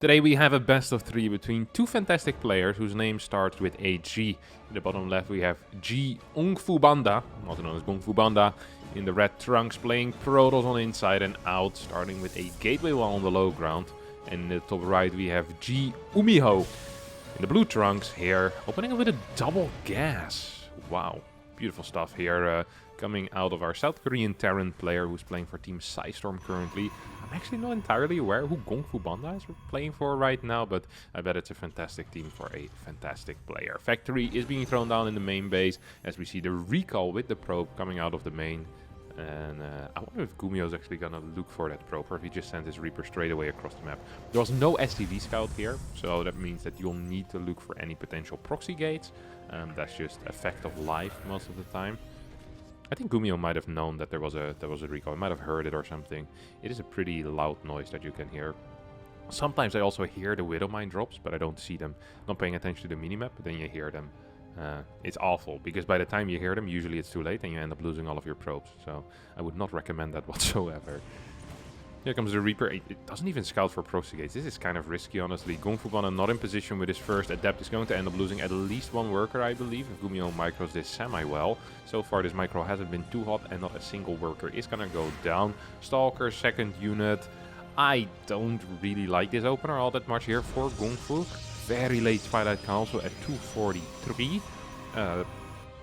Today we have a best of 3 between two fantastic players whose name starts with a G. In the bottom left we have Kunfubanda, also known as Kunfubanda, in the red trunks playing Protoss on inside and out, starting with a gateway wall on the low ground. And in the top right we have GUMIHO in the blue trunks here, opening it with a double gas. Wow, beautiful stuff here coming out of our South Korean Terran player who's playing for Team Psystorm currently. I'm actually not entirely aware who Kunfubanda is playing for right now, but I bet it's a fantastic team for a fantastic player. Factory is being thrown down in the main base as we see the recall with the probe coming out of the main. And I wonder if GUMIHO is actually going to look for that probe, or if he just sent his Reaper straight away across the map. There was no STV scout here, so that means that you'll need to look for any potential proxy gates. That's just effect of life most of the time. I think GUMIHO might have known that there was a recall. He might have heard it or something. It is a pretty loud noise that you can hear. Sometimes I also hear the Widow Mine drops, but I don't see them. Not paying attention to the minimap, but then you hear them. It's awful, because by the time you hear them, usually it's too late and you end up losing all of your probes. So I would not recommend that whatsoever. Here comes the Reaper. It doesn't even scout for proxy gates. This is kind of risky, honestly. Kunfubanda not in position with his first adept is going to end up losing at least one worker, I believe, if GUMIHO micros this semi-well. So far, this micro hasn't been too hot, and not a single worker is going to go down. Stalker, second unit. I don't really like this opener all that much here for Kunfu. Very late Twilight Council at 243.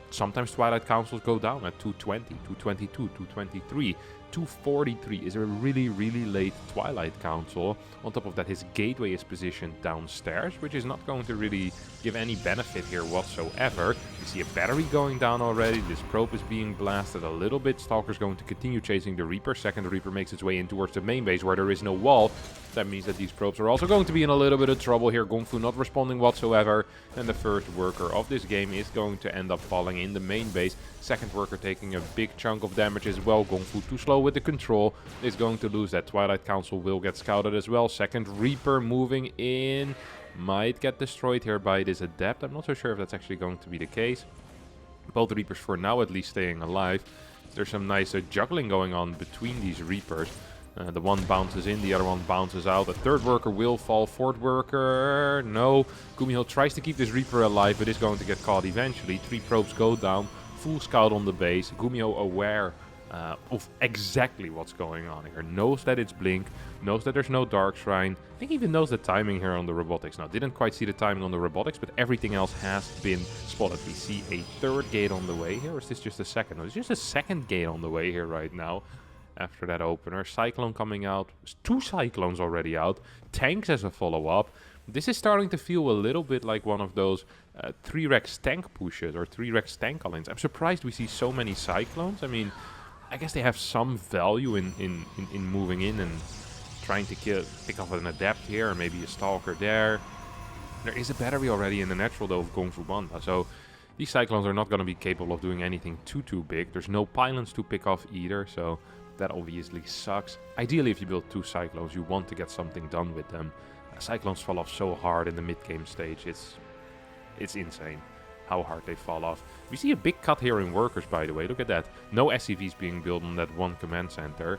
Sometimes Twilight Councils go down at 220, 222, 223. 243 is a really late Twilight Council. On top of that, his gateway is positioned downstairs, which is not going to really give any benefit here whatsoever. You see a battery going down already. This probe is being blasted a little bit. Stalker's going to continue chasing the Reaper. Second Reaper makes its way in towards the main base where there is no wall. That means that these probes are also going to be in a little bit of trouble here. Kunfu not responding whatsoever. And the first worker of this game is going to end up falling in the main base. Second worker taking a big chunk of damage as well. Kunfu too slow with the control. Is going to lose that. Twilight Council will get scouted as well. Second Reaper moving in. Might get destroyed here by this adept. I'm not so sure if that's actually going to be the case. Both Reapers for now at least staying alive. There's some nice juggling going on between these Reapers. The one bounces in, the other one bounces out. The third worker will fall. Fourth worker, no. GUMIHO tries to keep this Reaper alive, but is going to get caught eventually. 3 probes go down. Full scout on the base. GUMIHO aware of exactly what's going on here. Knows that it's Blink. Knows that there's no Dark Shrine. I think even knows the timing here on the robotics. Now, didn't quite see the timing on the robotics, but everything else has been spotted. We see a third gate on the way here. Or is this just a second? No, it's just a second gate on the way here right now. After that opener, Cyclone coming out. 2 Cyclones already out. Tanks as a follow-up. This is starting to feel a little bit like one of those 3-Rex tank pushes or 3-Rex tank all-ins. I'm surprised we see so many Cyclones. I mean, I guess they have some value in moving in and trying to pick off an adept here, or maybe a stalker there. There is a battery already in the natural though of Kunfubanda, so these Cyclones are not going to be capable of doing anything too big. There's no pylons to pick off either, so that obviously sucks. Ideally, if you build 2 Cyclones, you want to get something done with them. Cyclones fall off so hard in the mid-game stage. It's insane how hard they fall off. We see a big cut here in workers, by the way. Look at that. No SCVs being built on that one command center.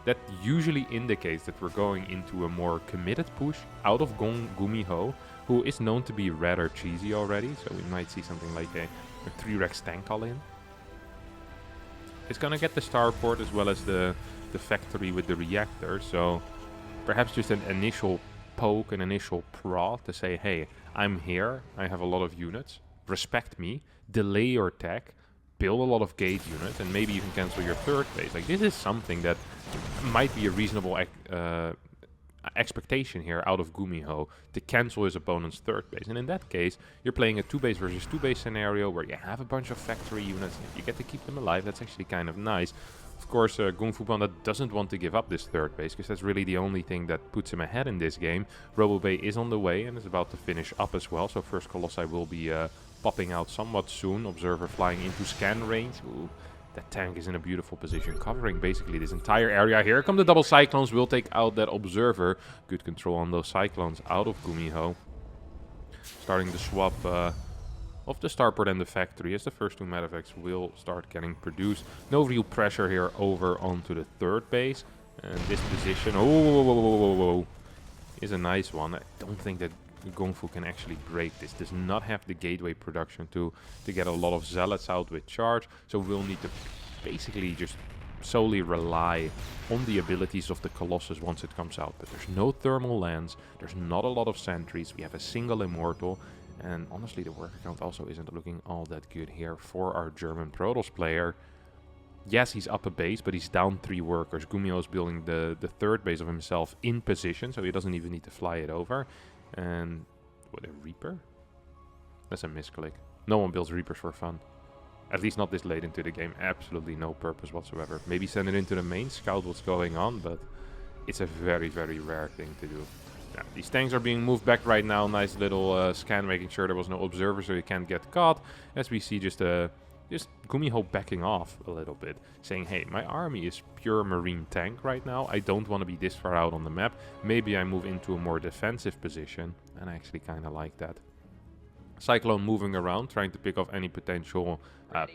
That usually indicates that we're going into a more committed push out of GUMIHO, who is known to be rather cheesy already. So we might see something like a 3-Rex tank call-in. It's going to get the starport as well as the factory with the reactor. So perhaps just an initial poke, an initial prod to say, hey, I'm here. I have a lot of units. Respect me. Delay your tech. Build a lot of gate units. And maybe you can cancel your third base. Like, this is something that might be a reasonable expectation here out of GUMIHO to cancel his opponent's third base. And in that case, you're playing a 2-base versus 2-base scenario where you have a bunch of factory units. If you get to keep them alive, that's actually kind of nice. Of course, Kunfubanda doesn't want to give up this third base because that's really the only thing that puts him ahead in this game. RoboBay is on the way and is about to finish up as well. So first Colossi will be popping out somewhat soon. Observer flying into scan range. Ooh. That tank is in a beautiful position, covering basically this entire area. Here come the double Cyclones. Will take out that Observer. Good control on those Cyclones out of GUMIHO. Starting the swap of the starport and the factory as the first 2 medevacs will start getting produced. No real pressure here over onto the third base. And this position... Oh, is a nice one. I don't think that Gongfu can actually break this. Does not have the gateway production to get a lot of zealots out with charge, so we'll need to basically just solely rely on the abilities of the Colossus once it comes out. But there's no thermal lens, there's not a lot of sentries, we have a single immortal, and honestly the worker count also isn't looking all that good here for our German Protoss player. Yes, he's up a base, but he's down 3 workers. GUMIHO is building the third base of himself in position, so he doesn't even need to fly it over. And what, a Reaper? That's a misclick. No one builds Reapers for fun. At least not this late into the game. Absolutely no purpose whatsoever. Maybe send it into the main, scout what's going on, but it's a very, very rare thing to do. Yeah, these tanks are being moved back right now. Nice little scan, making sure there was no observer so you can't get caught. As we see just GUMIHO backing off a little bit, saying, hey, my army is pure marine tank right now. I don't want to be this far out on the map. Maybe I move into a more defensive position, and I actually kind of like that. Cyclone moving around, trying to pick off any potential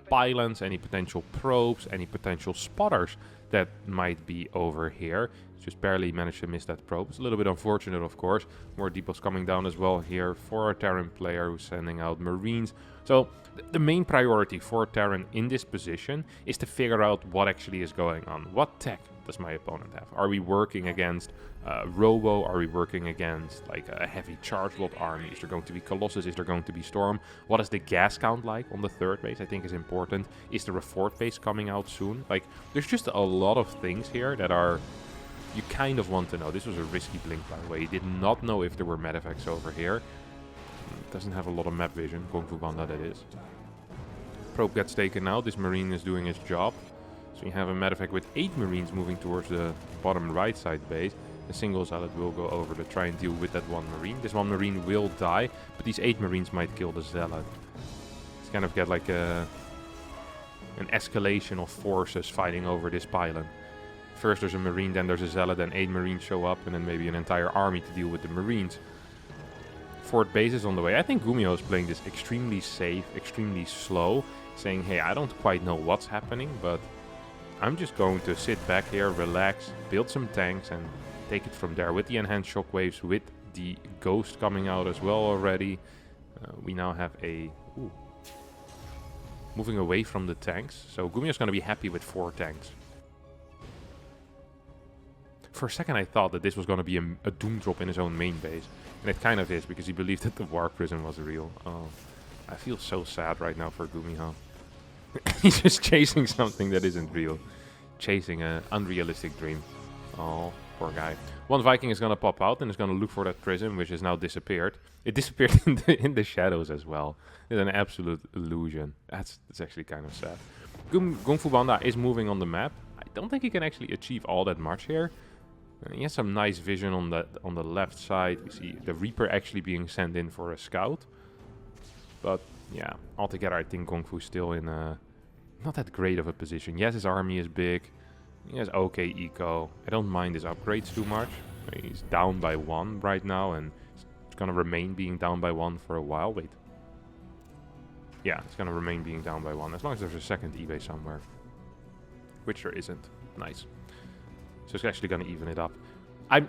pylons, any potential probes, any potential spotters that might be over here. Just barely managed to miss that probe. It's a little bit unfortunate, of course. More depots coming down as well here for our Terran player who's sending out Marines. So the main priority for Terran in this position is to figure out what actually is going on. What tech does my opponent have? Are we working against Robo? Are we working against like a heavy charge lot army? Is there going to be Colossus? Is there going to be Storm? What is the gas count like on the third base? I think is important. Is there a fourth base coming out soon? Like, there's just a lot of things here that are... you kind of want to know. This was a risky blink, by the way. He did not know if there were medevacs over here. Doesn't have a lot of map vision. Kunfubanda, that is. Probe gets taken out. This Marine is doing his job. So we have a medevac with 8 Marines moving towards the bottom right side base. A single Zealot will go over to try and deal with that 1 Marine. This 1 Marine will die, but these 8 Marines might kill the Zealot. It's kind of get like an escalation of forces fighting over this pylon. First there's a Marine, then there's a Zealot, then 8 Marines show up, and then maybe an entire army to deal with the Marines. Fourth base is on the way. I think GUMIHO is playing this extremely safe, extremely slow, saying, hey, I don't quite know what's happening, but I'm just going to sit back here, relax, build some tanks, and take it from there. With the enhanced shockwaves, with the Ghost coming out as well already, we now have a... Ooh, moving away from the tanks. So GUMIHO is going to be happy with 4 tanks. For a second I thought that this was going to be a doom drop in his own main base. And it kind of is, because he believed that the War Prison was real. Oh, I feel so sad right now for GUMIHO. He's just chasing something that isn't real. Chasing an unrealistic dream. Oh, poor guy. One Viking is going to pop out and is going to look for that prison, which has now disappeared. It disappeared in the shadows as well. It's an absolute illusion. That's actually kind of sad. Kunfubanda is moving on the map. I don't think he can actually achieve all that much here. He has some nice vision on the left side. We see the Reaper actually being sent in for a scout. But yeah, altogether I think Gongfu still in a not that great of a position. Yes, his army is big. He has okay eco. I don't mind his upgrades too much. He's down by 1 right now, and it's gonna remain being down by 1 for a while. Wait. Yeah, it's gonna remain being down by 1 as long as there's a second eBay somewhere. Which there isn't. Nice. So it's actually going to even it up. I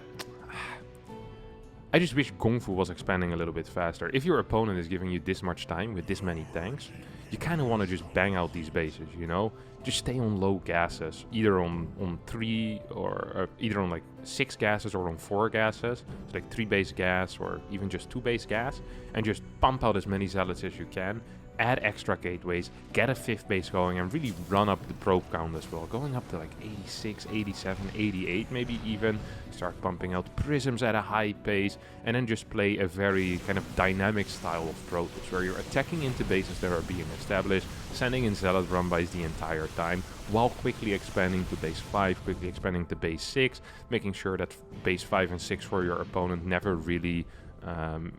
just wish Gongfu was expanding a little bit faster. If your opponent is giving you this much time with this many tanks, you kind of want to just bang out these bases, you know? Just stay on low gases, either on 3 or either on like 6 gases or on 4 gases. So like 3 base gas or even just 2 base gas, and just pump out as many zealots as you can. Add extra gateways, get a 5th base going, and really run up the probe count as well. Going up to like 86, 87, 88 maybe even. Start pumping out prisms at a high pace, and then just play a very kind of dynamic style of Protoss, where you're attacking into bases that are being established, sending in Zealot run-bys the entire time, while quickly expanding to base 5, quickly expanding to base 6, making sure that base 5 and 6 for your opponent never really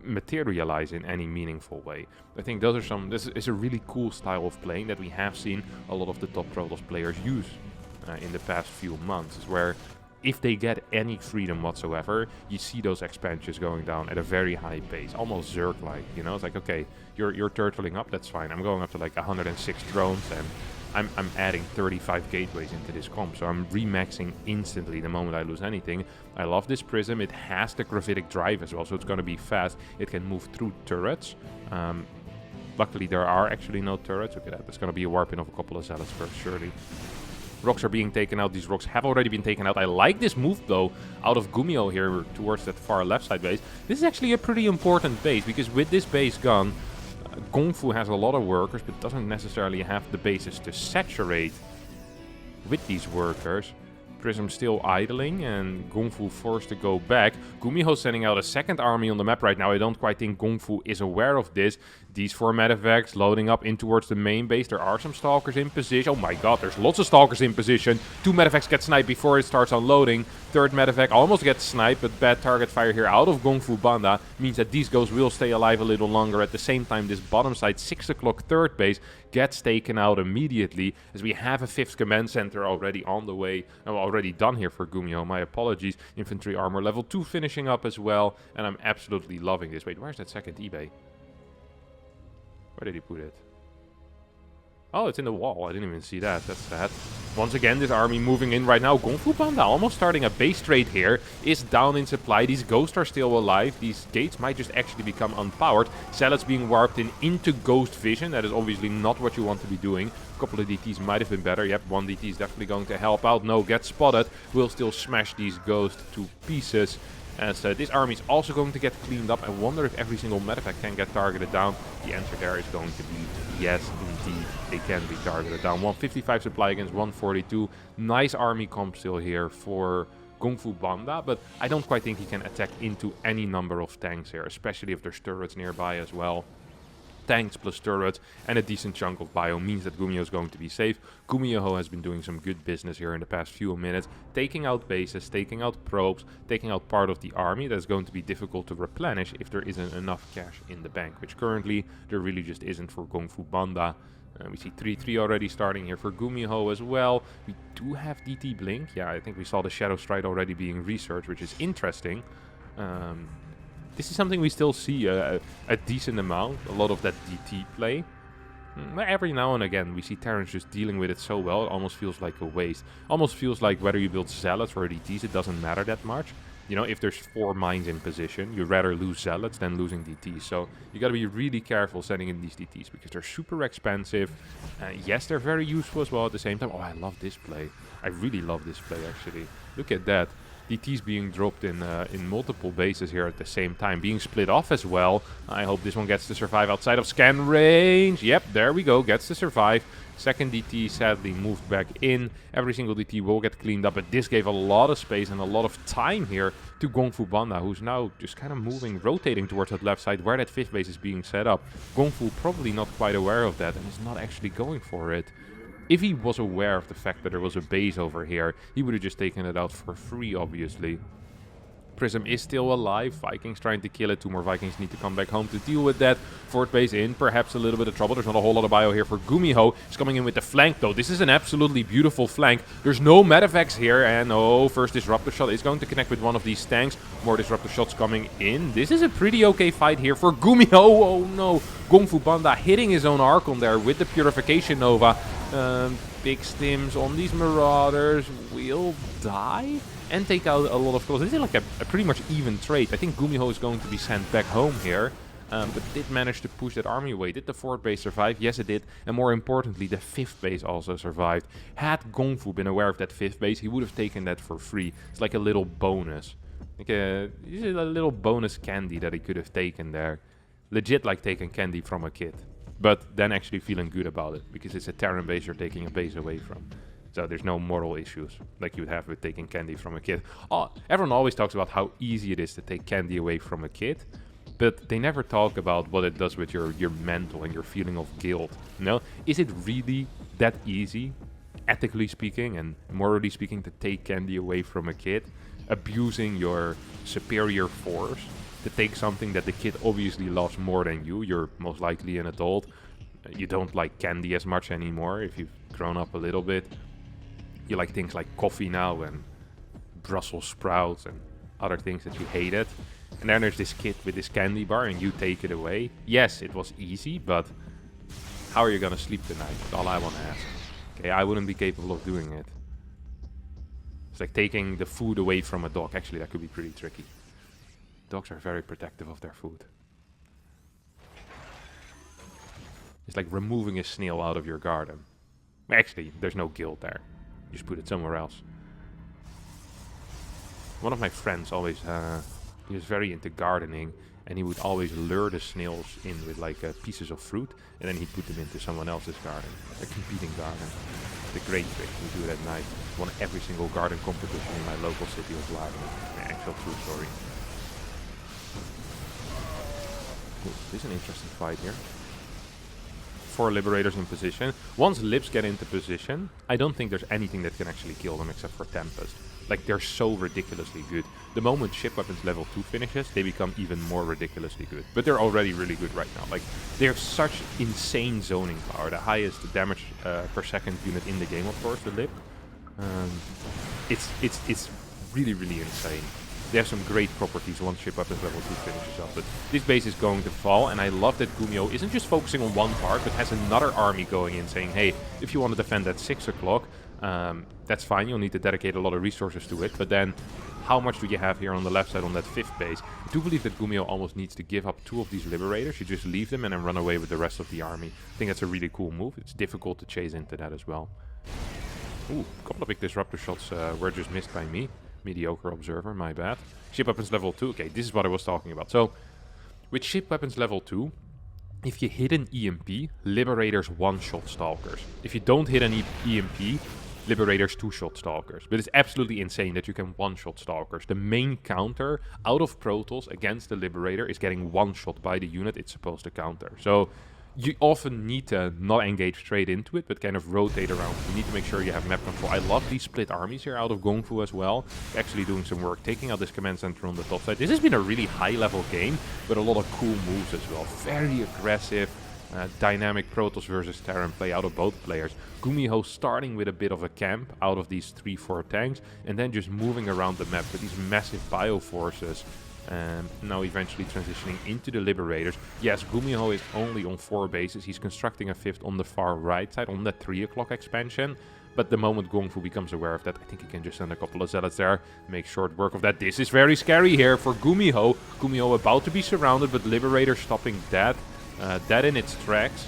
materialize in any meaningful way. I think those are some... This is a really cool style of playing that we have seen a lot of the top Protoss players use in the past few months, where if they get any freedom whatsoever, you see those expansions going down at a very high pace, almost Zerg-like, you know? It's like, okay, you're turtling up, that's fine. I'm going up to like 106 drones, and I'm adding 35 gateways into this comp, so I'm remaxing instantly the moment I lose anything. I love this Prism. It has the gravitic drive as well, so it's going to be fast. It can move through turrets. Luckily, there are actually no turrets. Look at that. There's going to be a warp in of a couple of zealots first, surely. Rocks are being taken out. These rocks have already been taken out. I like this move, though, out of GUMIHO here towards that far left side base. This is actually a pretty important base, because with this base gun, Kunfu has a lot of workers, but doesn't necessarily have the bases to saturate with these workers. Prism still idling, and Kunfu forced to go back. GUMIHO sending out a second army on the map right now. I don't quite think Kunfu is aware of this. These 4 medevacs loading up in towards the main base. There are some stalkers in position. Oh my god, there's lots of stalkers in position. 2 medevacs get sniped before it starts unloading. 3rd medevac almost gets sniped, but bad target fire here out of Kunfubanda means that these ghosts will stay alive a little longer. At the same time, this bottom side 6 o'clock 3rd base gets taken out immediately, as we have a 5th command center already on the way. Already done here for GUMIHO. My apologies. Infantry armor level 2 finishing up as well, and I'm absolutely loving this. Wait, where's that second eBay? Where did he put it? Oh, it's in the wall. I didn't even see that. That's sad. Once again, this army moving in right now. Kunfubanda almost starting a base trade here. Is down in supply. These ghosts are still alive. These gates might just actually become unpowered. Zealots being warped into ghost vision. That is obviously not what you want to be doing. A couple of DTs might have been better. Yep, 1 DT is definitely going to help out. No, get spotted. Will still smash these ghosts to pieces. As this army is also going to get cleaned up. I wonder if every single medevac can get targeted down. The answer there is going to be yes, indeed. They can be targeted down. 155 supply against 142. Nice army comp still here for Kunfubanda, but I don't quite think he can attack into any number of tanks here, especially if there's turrets nearby as well. Tanks plus turrets and a decent chunk of bio means that GUMIHO is going to be safe. GUMIHO has been doing some good business here in the past few minutes, taking out bases, taking out probes, taking out part of the army. That's going to be difficult to replenish if there isn't enough cash in the bank, which currently there really just isn't for Kunfubanda. We see 3-3 already starting here for GUMIHO as well. We do have DT Blink. Yeah, I think we saw the Shadow Stride already being researched, which is interesting. This is something we still see a decent amount, a lot of that DT play. Every now and again we see Terrans just dealing with it so well, it almost feels like a waste. Almost feels like whether you build Zealots or DTs, it doesn't matter that much. You know, if there's 4 mines in position, you'd rather lose Zealots than losing DTs. So you gotta be really careful sending in these DTs, because they're super expensive. Yes, they're very useful as well at the same time. Oh, I love this play. I really love this play, actually. Look at that. DTs being dropped in multiple bases here at the same time, being split off as well. I hope this one gets to survive outside of scan range. Yep, there we go, gets to survive. Second DT sadly moved back in. Every single DT will get cleaned up, but this gave a lot of space and a lot of time here to Kunfubanda, who's now just kind of moving, rotating towards that left side where that 5th base is being set up. Kunfu probably not quite aware of that and is not actually going for it. If he was aware of the fact that there was a base over here, he would have just taken it out for free, obviously. Prism is still alive. Vikings trying to kill it. 2 more Vikings need to come back home to deal with that. 4th base in, perhaps a little bit of trouble. There's not a whole lot of bio here for GUMIHO. He's coming in with the flank, though. This is an absolutely beautiful flank. There's no medevacs here, and oh, first disruptor shot is going to connect with one of these tanks. More disruptor shots coming in. This is a pretty okay fight here for GUMIHO. Oh no, Kunfubanda hitting his own Archon there with the Purification Nova. Big stims on these Marauders will die and take out a lot of kills. This is like a pretty much even trade. I think GUMIHO is going to be sent back home here, but did manage to push that army away. Did the 4th base survive? Yes, it did. And more importantly, the 5th base also survived. Had Kunfu been aware of that 5th base, he would have taken that for free. It's like a little bonus. Like a little bonus candy that he could have taken there. Legit like taking candy from a kid. But then actually feeling good about it, because it's a Terran base you're taking a base away from. So there's no moral issues like you would have with taking candy from a kid. Oh, everyone always talks about how easy it is to take candy away from a kid, but they never talk about what it does with your mental and your feeling of guilt. You know? Is it really that easy, ethically speaking and morally speaking, to take candy away from a kid? Abusing your superior force to take something that the kid obviously loves more than you. You're most likely an adult. You don't like candy as much anymore if you've grown up a little bit. You like things like coffee now and Brussels sprouts and other things that you hated. And then there's this kid with this candy bar and you take it away. Yes, it was easy, but how are you gonna sleep tonight? That's all I want to ask. Okay, I wouldn't be capable of doing it. It's like taking the food away from a dog. Actually, that could be pretty tricky. Dogs are very protective of their food. It's like removing a snail out of your garden. Actually, there's no guilt there. Just put it somewhere else. One of my friends always, he was very into gardening, and he would always lure the snails in with like pieces of fruit, and then he'd put them into someone else's garden, a competing garden. The great trick, we do it at night. Won every single garden competition in my local city of Vlaardingen. An actual true story. Ooh, this is an interesting fight here. 4 Liberators in position. Once Libs get into position, I don't think there's anything that can actually kill them except for Tempest. Like, they're so ridiculously good. The moment Ship Weapons level 2 finishes, they become even more ridiculously good. But they're already really good right now. Like, they have such insane zoning power. The highest damage per second unit in the game, of course, the Lib. It's really, really insane. They have some great properties once Ship Weapons level 2 finishes up. But this base is going to fall, and I love that GUMIHO isn't just focusing on one part, but has another army going in saying, hey, if you want to defend at 6 o'clock, that's fine, you'll need to dedicate a lot of resources to it, but then how much do you have here on the left side on that 5th base? I do believe that GUMIHO almost needs to give up 2 of these Liberators. You just leave them and then run away with the rest of the army. I think that's a really cool move. It's difficult to chase into that as well. Ooh, a couple of big disruptor shots were just missed by me. Mediocre observer, my bad. Ship Weapons level 2. Okay, this is what I was talking about. So, with Ship Weapons level 2, if you hit an EMP, Liberators one-shot Stalkers. If you don't hit an EMP, Liberators two-shot Stalkers. But it's absolutely insane that you can one-shot Stalkers. The main counter out of Protoss against the Liberator is getting one-shot by the unit it's supposed to counter. So you often need to not engage straight into it, but kind of rotate around. You need to make sure you have map control. I love these split armies here out of Gongfu as well. Actually doing some work, taking out this command center on the top side. This has been a really high-level game, with a lot of cool moves as well. Very aggressive, dynamic Protoss versus Terran play out of both players. GUMIHO starting with a bit of a camp out of these 3-4 tanks, and then just moving around the map with these massive bioforces. Now eventually transitioning into the Liberators. Yes, GUMIHO is only on 4 bases. He's constructing a 5th on the far right side, on that 3 o'clock expansion. But the moment Gongfu becomes aware of that, I think he can just send a couple of zealots there, make short work of that. This is very scary here for GUMIHO. GUMIHO about to be surrounded, but Liberator stopping that. That in its tracks.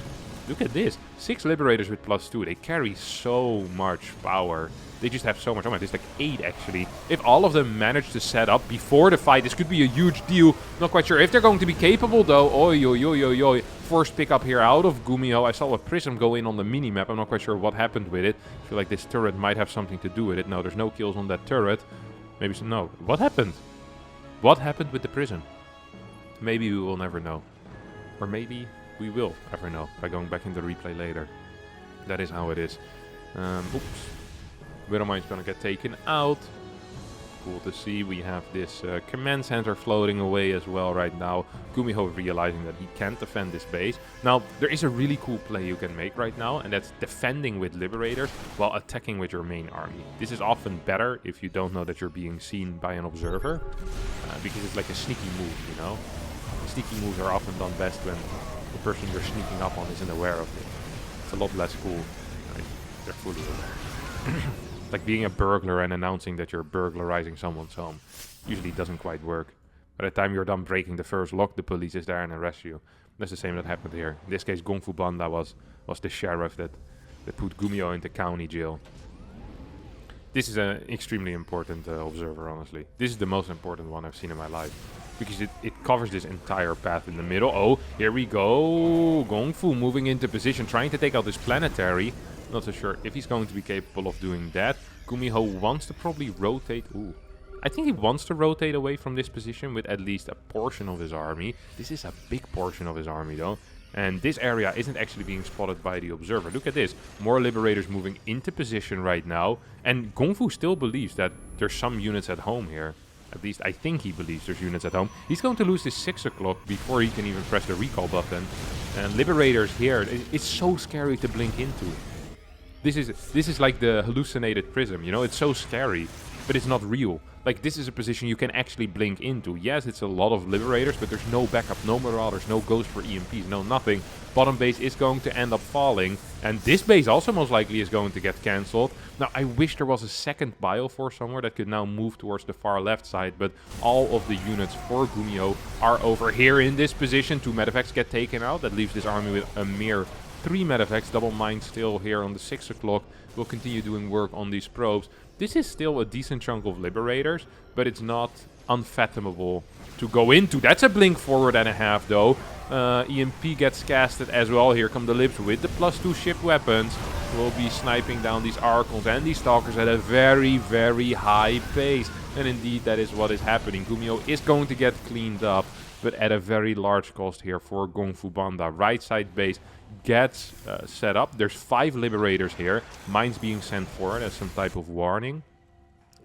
Look at this. 6 Liberators with +2. They carry so much power. They just have so much. Oh my, there's like 8 actually. If all of them manage to set up before the fight, this could be a huge deal. Not quite sure if they're going to be capable though. Oi, oi, oi, oi, oi. Forced pickup here out of GUMIHO. I saw a prism go in on the mini-map. I'm not quite sure what happened with it. I feel like this turret might have something to do with it. No, there's no kills on that turret. Maybe some. No. What happened? What happened with the prism? Maybe we will never know. Or maybe we will ever know by going back in the replay later. That is how it is. Oops. Widowmine's gonna get taken out. Cool to see. We have this command center floating away as well right now. GUMIHO realizing that he can't defend this base. Now, there is a really cool play you can make right now, and that's defending with Liberators while attacking with your main army. This is often better if you don't know that you're being seen by an observer, because it's like a sneaky move, you know? Sneaky moves are often done best when the person you're sneaking up on isn't aware of it. It's a lot less cool. Right? They're fully aware. Like being a burglar and announcing that you're burglarizing someone's home. Usually doesn't quite work. By the time you're done breaking the first lock, the police is there and arrest you. That's the same that happened here. In this case, Kunfubanda was the sheriff that put GUMIHO into county jail. This is an extremely important observer, honestly. This is the most important one I've seen in my life. Because it covers this entire path in the middle. Oh, here we go. Gongfu moving into position, trying to take out this planetary. Not so sure if he's going to be capable of doing that. GUMIHO wants to probably rotate. Ooh. I think he wants to rotate away from this position with at least a portion of his army. This is a big portion of his army, though. And this area isn't actually being spotted by the observer. Look at this. More Liberators moving into position right now. And Gongfu still believes that there's some units at home here. At least I think he believes there's units at home. He's going to lose this 6 o'clock before he can even press the recall button. And Liberators here, it's so scary to blink into. This is like the hallucinated prism, you know? It's so scary. but it's not real. Like, this is a position you can actually blink into. Yes, it's a lot of Liberators, but there's no backup, no Marauders, no Ghost for EMPs, no nothing. Bottom base is going to end up falling, and this base also most likely is going to get cancelled. Now, I wish there was a second Bioforce somewhere that could now move towards the far left side, but all of the units for GUMIHO are over here in this position. 2 Medivacs get taken out. That leaves this army with a mere 3 Medivacs. Double Mine still here on the 6 o'clock. We'll continue doing work on these probes. This is still a decent chunk of Liberators, but it's not unfathomable to go into. That's a blink forward and a half, though. EMP gets casted as well. Here come the Libs with the +2 ship weapons. We'll be sniping down these Archons and these Stalkers at a very, very high pace. And indeed, that is what is happening. GUMIHO is going to get cleaned up, but at a very large cost here for Kunfubanda. Right side base gets set up. There's 5 Liberators here. Mines being sent forward as some type of warning.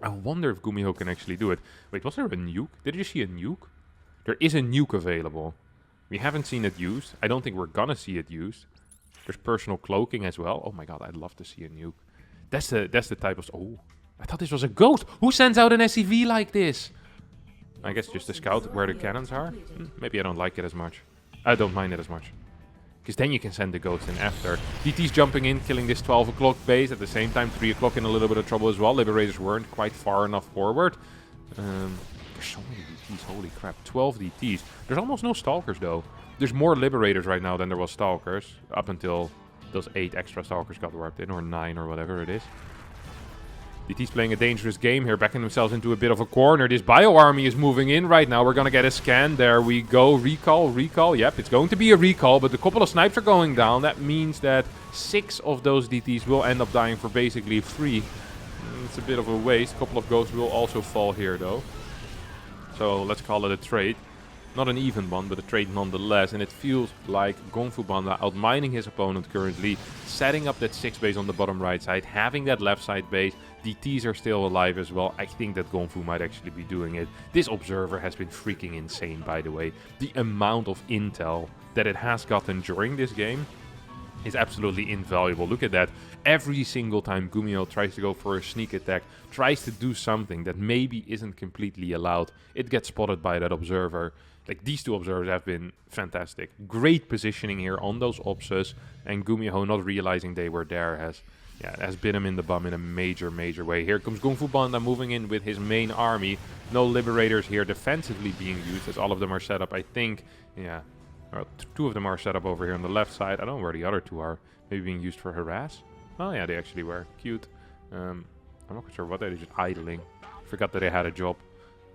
I wonder if GUMIHO can actually do it. Wait, was there a nuke? Did you see a nuke? There is a nuke available. We haven't seen it used. I don't think we're gonna see it used. There's personal cloaking as well. Oh my god, I'd love to see a nuke. That's the type of... Oh, I thought this was a ghost. Who sends out an SCV like this? I guess just to scout where the cannons are. Maybe I don't like it as much. I don't mind it as much. Because then you can send the ghost in after. DT's jumping in, killing this 12 o'clock base. At the same time, 3 o'clock in a little bit of trouble as well. Liberators weren't quite far enough forward. There's so many DTs, holy crap. 12 DTs. There's almost no Stalkers though. There's more Liberators right now than there was Stalkers. Up until those 8 extra Stalkers got warped in, or 9 or whatever it is. DT's playing a dangerous game here, backing themselves into a bit of a corner. This Bio Army is moving in right now. We're going to get a scan. There we go. Recall, recall. Yep, it's going to be a recall, but a couple of snipes are going down. That means that 6 of those DTs will end up dying for basically free. It's a bit of a waste. A couple of ghosts will also fall here, though. So let's call it a trade. Not an even one, but a trade nonetheless. And it feels like Kunfubanda outmining his opponent currently, setting up that 6 base on the bottom right side, having that left side base. DTs are still alive as well. I think that Kunfu might actually be doing it. This Observer has been freaking insane, by the way. The amount of intel that it has gotten during this game is absolutely invaluable. Look at that. Every single time GUMIHO tries to go for a sneak attack, tries to do something that maybe isn't completely allowed, it gets spotted by that Observer. Like, these 2 Observers have been fantastic. Great positioning here on those Opses, and GUMIHO not realizing they were there has bit him in the bum in a major, major way. Here comes Kunfubanda moving in with his main army. No Liberators here defensively being used, as all of them are set up, I think. Yeah, well, 2 of them are set up over here on the left side. I don't know where the other 2 are. Maybe being used for harass? Oh yeah, they actually were. Cute. I'm not quite sure what they're just idling. Forgot that they had a job.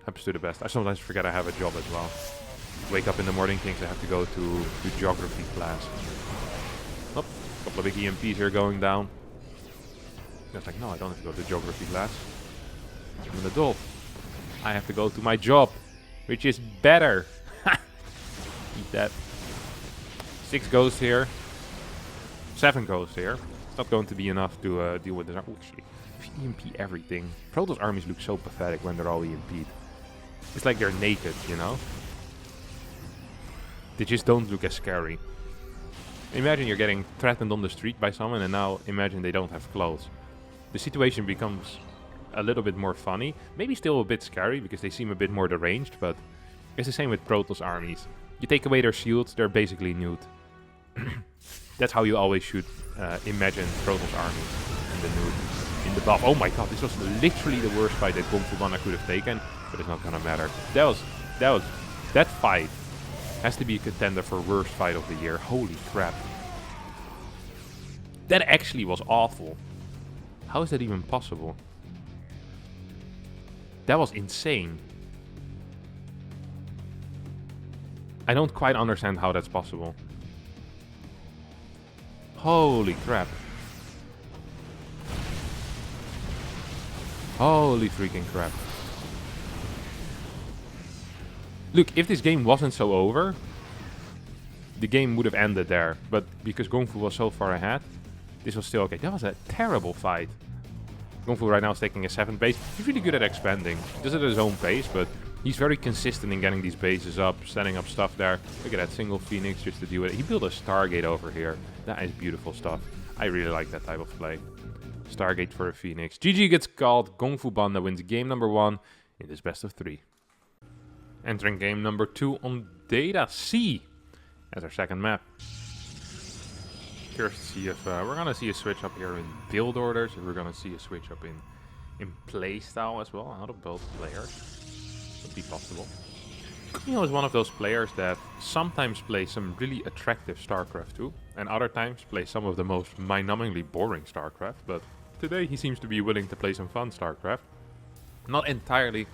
Happens to the best. I sometimes forget I have a job as well. Wake up in the morning, think I have to go to geography class. Oh, a couple of big EMPs here going down. I was like, no, I don't have to go to geography class. I'm an adult. I have to go to my job, which is better. Eat that. 6 ghosts here. 7 ghosts here. It's not going to be enough to deal with this. Oh, actually, if you EMP everything. Protoss armies look so pathetic when they're all EMP'd. It's like they're naked, you know? They just don't look as scary. Imagine you're getting threatened on the street by someone, and now imagine they don't have clothes. The situation becomes a little bit more funny. Maybe still a bit scary, because they seem a bit more deranged, but it's the same with Protoss armies. You take away their shields, they're basically nude. That's how you always should imagine Protoss armies in the nude. In the buff. Oh my god, this was literally the worst fight that Kunfubanda could have taken, but it's not gonna matter. That fight has to be a contender for worst fight of the year. Holy crap. That actually was awful. How is that even possible? That was insane. I don't quite understand how that's possible. Holy crap. Holy freaking crap. Look, if this game wasn't so over, the game would have ended there. But because Kunfu was so far ahead, this was still okay. That was a terrible fight. Kunfu right now is taking a 7th base. He's really good at expanding. He does it at his own pace, but he's very consistent in getting these bases up, setting up stuff there. Look at that single Phoenix just to deal with it. He built a Stargate over here. That is beautiful stuff. I really like that type of play. Stargate for a Phoenix. GG gets called. Kunfubanda wins game number 1 in this best of 3. Entering game number 2 on Data C as our second map. Curious to see if we're going to see a switch up here in build orders, if we're going to see a switch up in play style as well, out of both players. Would be possible. GUMIHO is one of those players that sometimes plays some really attractive StarCraft 2, and other times plays some of the most mind-numbingly boring StarCraft, but today he seems to be willing to play some fun StarCraft. Not entirely,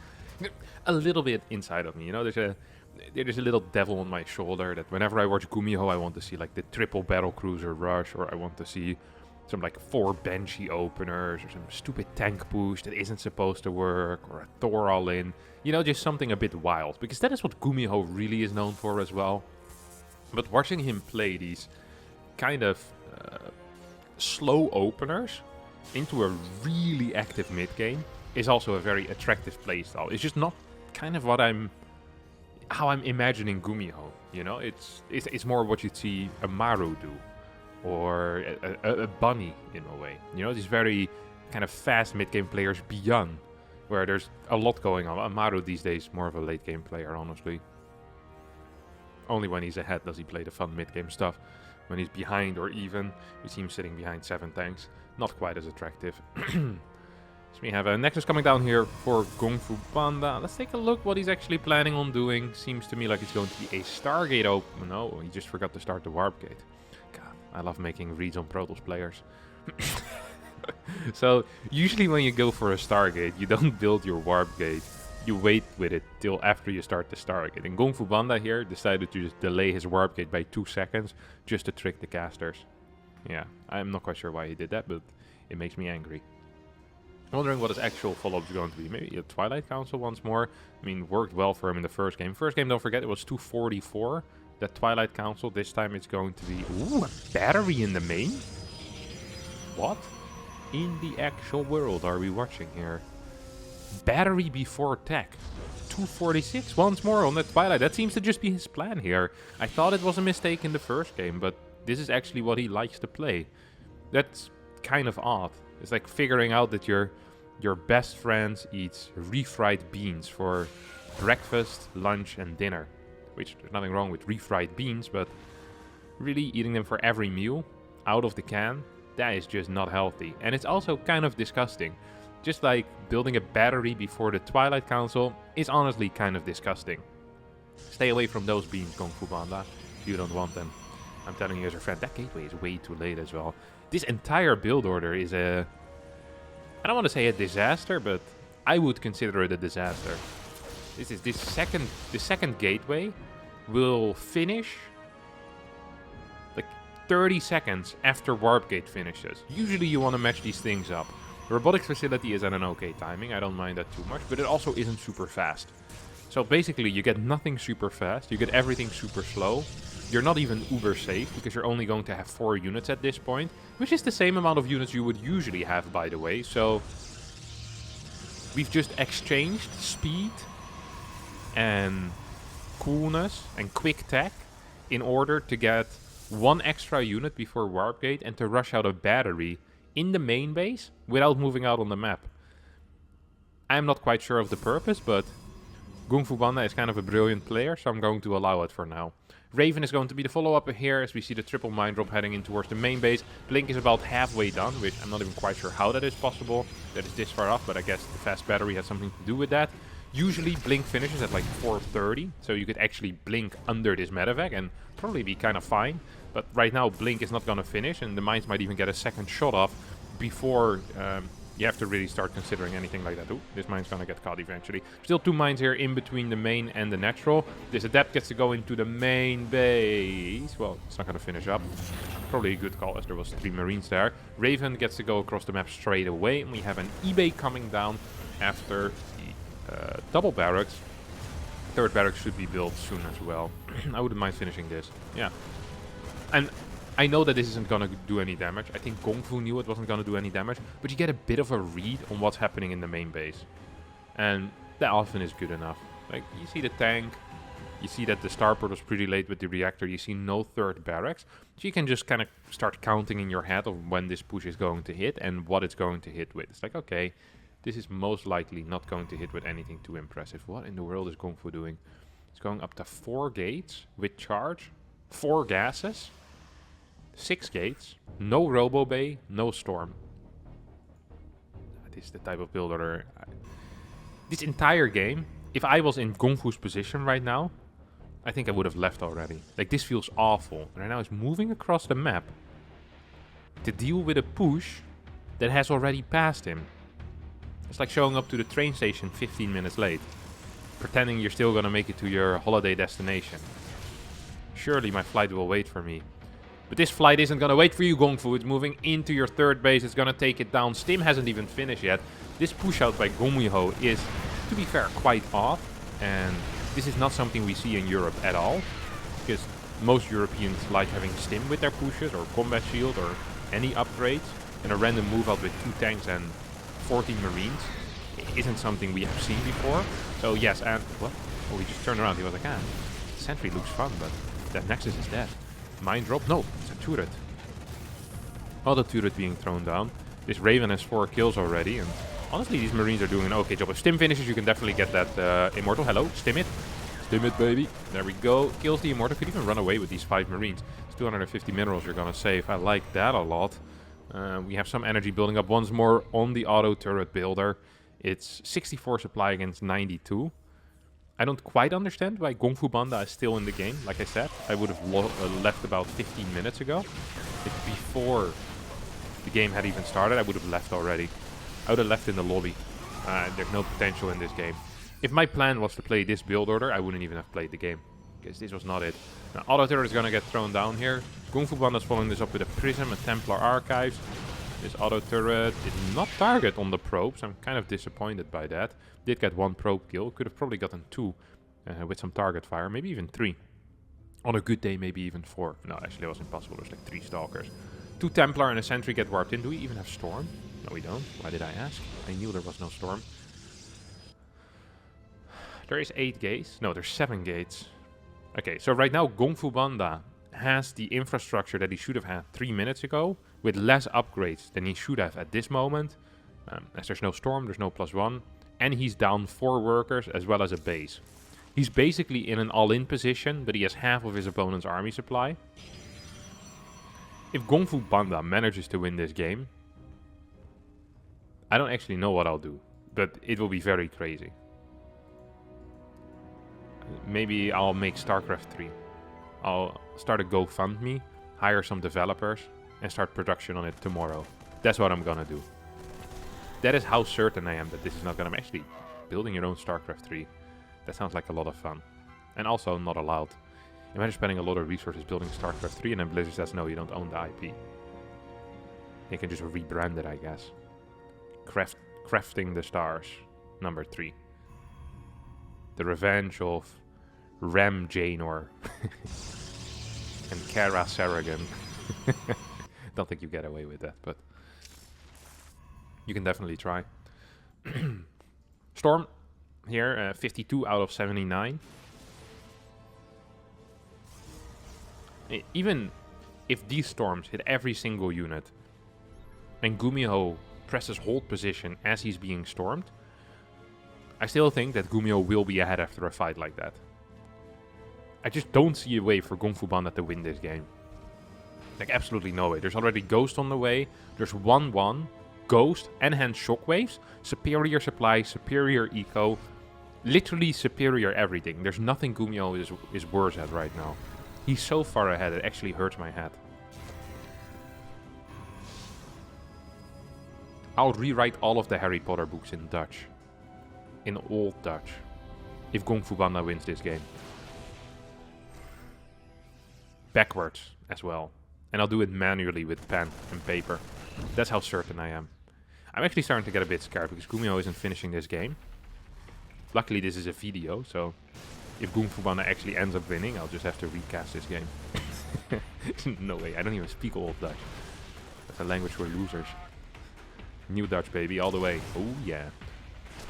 a little bit inside of me, you know, there's a little devil on my shoulder that whenever I watch GUMIHO I want to see like the triple battlecruiser rush, or I want to see some like 4 Banshee openers, or some stupid tank push that isn't supposed to work, or a Thor all-in. You know, just something a bit wild, because that is what GUMIHO really is known for as well. But watching him play these kind of slow openers into a really active mid-game is also a very attractive playstyle. It's just not kind of how I'm imagining GUMIHO, you know? It's more what you'd see a Maru do, or a Bunny in a way. You know, these very kind of fast mid-game players beyond, where there's a lot going on. Maru these days more of a late-game player, honestly. Only when he's ahead does he play the fun mid-game stuff. When he's behind or even, we see him sitting behind 7 tanks. Not quite as attractive. So we have a Nexus coming down here for Kunfubanda. Let's take a look what he's actually planning on doing. Seems to me like it's going to be a Stargate open. No, he just forgot to start the Warp Gate. God, I love making reads on Protoss players. So, usually when you go for a Stargate, you don't build your Warp Gate. You wait with it till after you start the Stargate. And Kunfubanda here decided to just delay his Warp Gate by 2 seconds just to trick the casters. Yeah, I'm not quite sure why he did that, but it makes me angry. Wondering what his actual follow-up is going to be. Maybe a Twilight Council once more. I mean, worked well for him in the first game. First game, don't forget, it was 244. That Twilight Council. This time it's going to be... Ooh, a battery in the main? What in the actual world are we watching here? Battery before tech. 246 once more on that Twilight. That seems to just be his plan here. I thought it was a mistake in the first game, but this is actually what he likes to play. That's kind of odd. It's like figuring out that your best friend eats refried beans for breakfast, lunch, and dinner. Which, there's nothing wrong with refried beans, but really eating them for every meal, out of the can, that is just not healthy. And it's also kind of disgusting. Just like building a battery before the Twilight Council is honestly kind of disgusting. Stay away from those beans, Kunfubanda. You don't want them. I'm telling you as a friend, that gateway is way too late as well. This entire build order is I don't want to say a disaster, but I would consider it a disaster. The second gateway will finish like 30 seconds after Warp Gate finishes. Usually you want to match these things up. The robotics facility is at an okay timing, I don't mind that too much, but it also isn't super fast. So basically you get nothing super fast, you get everything super slow. You're not even uber safe, because you're only going to have 4 units at this point, which is the same amount of units you would usually have, by the way. So we've just exchanged speed and coolness and quick tech in order to get 1 extra unit before Warp Gate and to rush out a battery in the main base without moving out on the map. I'm not quite sure of the purpose, but Kunfubanda is kind of a brilliant player, so I'm going to allow it for now. Raven is going to be the follow-up here as we see the triple mine drop heading in towards the main base. Blink is about halfway done, which I'm not even quite sure how that is possible. That is this far off, but I guess the fast battery has something to do with that. Usually Blink finishes at like 4:30, so you could actually Blink under this medevac and probably be kind of fine. But right now Blink is not going to finish, and the mines might even get a second shot off before you have to really start considering anything like that. Ooh, this mine's gonna get caught eventually. Still 2 mines here in between the main and the natural. This adept gets to go into the main base. Well, it's not gonna finish up. Probably a good call as there was 3 marines there. Raven gets to go across the map straight away. And we have an eBay coming down after the double barracks. 3rd barracks should be built soon as well. I wouldn't mind finishing this. Yeah. And I know that this isn't going to do any damage. I think Kungfu knew it wasn't going to do any damage. But you get a bit of a read on what's happening in the main base. And that often is good enough. Like, you see the tank You see that the starport was pretty late with the reactor. You see no third barracks. So you can just kind of start counting in your head of when this push is going to hit and what it's going to hit with. It's like, okay, this is most likely not going to hit with anything too impressive. What in the world is Kung Fu doing? It's going up to 4 gates with charge, 4 gases, 6 gates, no robo bay, no storm. That is the type of build order. This entire game, if I was in Kung Fu's position right now, I think I would have left already. Like, this feels awful. Right now he's moving across the map to deal with a push that has already passed him. It's like showing up to the train station 15 minutes late, pretending you're still gonna make it to your holiday destination. Surely my flight will wait for me. But this flight isn't gonna wait for you, Kung Fu. It's moving into your third base. It's gonna take it down. Stim hasn't even finished yet. This push out by GUMIHO is, to be fair, quite off. And this is not something we see in Europe at all. Because most Europeans like having Stim with their pushes, or combat shield, or any upgrades. And a random move out with 2 tanks and 14 marines isn't something we have seen before. So yes, and what? Oh, he just turned around. He was like, sentry looks fun, but that Nexus is dead. Mine drop? No, it's a turret. Other turret being thrown down. This Raven has 4 kills already, and honestly, these marines are doing an okay job. If Stim finishes, you can definitely get that Immortal. Hello, Stim it. Stim it, baby. There we go. Kills the Immortal. Could even run away with these 5 marines. It's 250 minerals you're gonna save. I like that a lot. We have some energy building up once more on the auto turret builder. It's 64 supply against 92. I don't quite understand why Kunfubanda is still in the game. Like I said, I would have left about 15 minutes ago. If before the game had even started, I would have left already. I would have left in the lobby. There's no potential in this game. If my plan was to play this build order, I wouldn't even have played the game. Because this was not it. Now, auto turret is going to get thrown down here. Kunfubanda is following this up with a Prism, a Templar Archives. This auto turret did not target on the probes. I'm kind of disappointed by that. Did get 1 probe kill. Could have probably gotten 2 with some target fire. Maybe even 3. On a good day, maybe even 4. No, actually it was impossible. There's like 3 Stalkers. 2 Templar and a Sentry get warped in. Do we even have Storm? No, we don't. Why did I ask? I knew there was no Storm. There is 8 gates. No, there's 7 gates. Okay, so right now Kunfubanda has the infrastructure that he should have had 3 minutes ago, with less upgrades than he should have at this moment. As there's no storm, there's no +1, and he's down 4 workers as well as a base. He's basically in an all-in position, but he has half of his opponent's army supply. If Kunfubanda manages to win this game, I don't actually know what I'll do, but it will be very crazy. Maybe I'll make StarCraft 3. I'll start a GoFundMe, hire some developers, and start production on it tomorrow. That's what I'm gonna do. That is how certain I am that this is not gonna be actually building your own StarCraft 3. That sounds like a lot of fun. And also not allowed. Imagine spending a lot of resources building StarCraft 3 and then Blizzard says, no, you don't own the IP. They can just rebrand it, I guess. Crafting the Stars, number 3. The Revenge of Ram Janor and Kara Saragon. Don't think you get away with that, but you can definitely try. Storm here, 52 out of 79. Even if these storms hit every single unit and GUMIHO presses hold position as he's being stormed, I still think that GUMIHO will be ahead after a fight like that. I just don't see a way for Kunfubanda to win this game. Like, absolutely no way. There's already Ghost on the way. There's 1-1, Ghost, Enhanced Shockwaves, superior supply, superior eco, literally superior everything. There's nothing GUMIHO is worse at right now. He's so far ahead, it actually hurts my head. I'll rewrite all of the Harry Potter books in Dutch. In Old Dutch. If Kunfubanda wins this game. Backwards as well. And I'll do it manually with pen and paper. That's how certain I am. I'm actually starting to get a bit scared because GUMIHO isn't finishing this game. Luckily this is a video, so if Kunfubanda actually ends up winning, I'll just have to recast this game. No way, I don't even speak Old Dutch. That's a language for losers. New Dutch, baby, all the way. Oh yeah.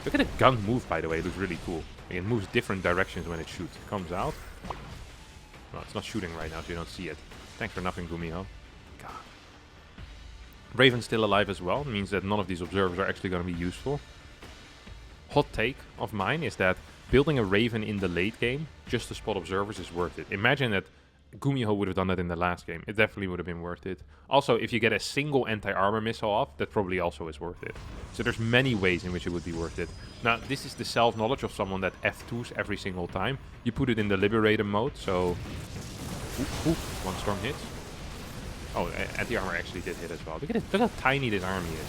Look at the gun move, by the way. It looks really cool. It moves different directions when it shoots. It comes out. Well, it's not shooting right now, so you don't see it. Thanks for nothing, GUMIHO. God. Raven's still alive as well. It means that none of these observers are actually going to be useful. Hot take of mine is that building a Raven in the late game just to spot observers is worth it. Imagine that GUMIHO would have done that in the last game. It definitely would have been worth it. Also, if you get a single anti-armor missile off, that probably also is worth it. So there's many ways in which it would be worth it. Now, this is the self-knowledge of someone that F2s every single time. You put it in the Liberator mode, so... one storm hits. Oh, anti-armor actually did hit as well. Look at it. Look how tiny this army is.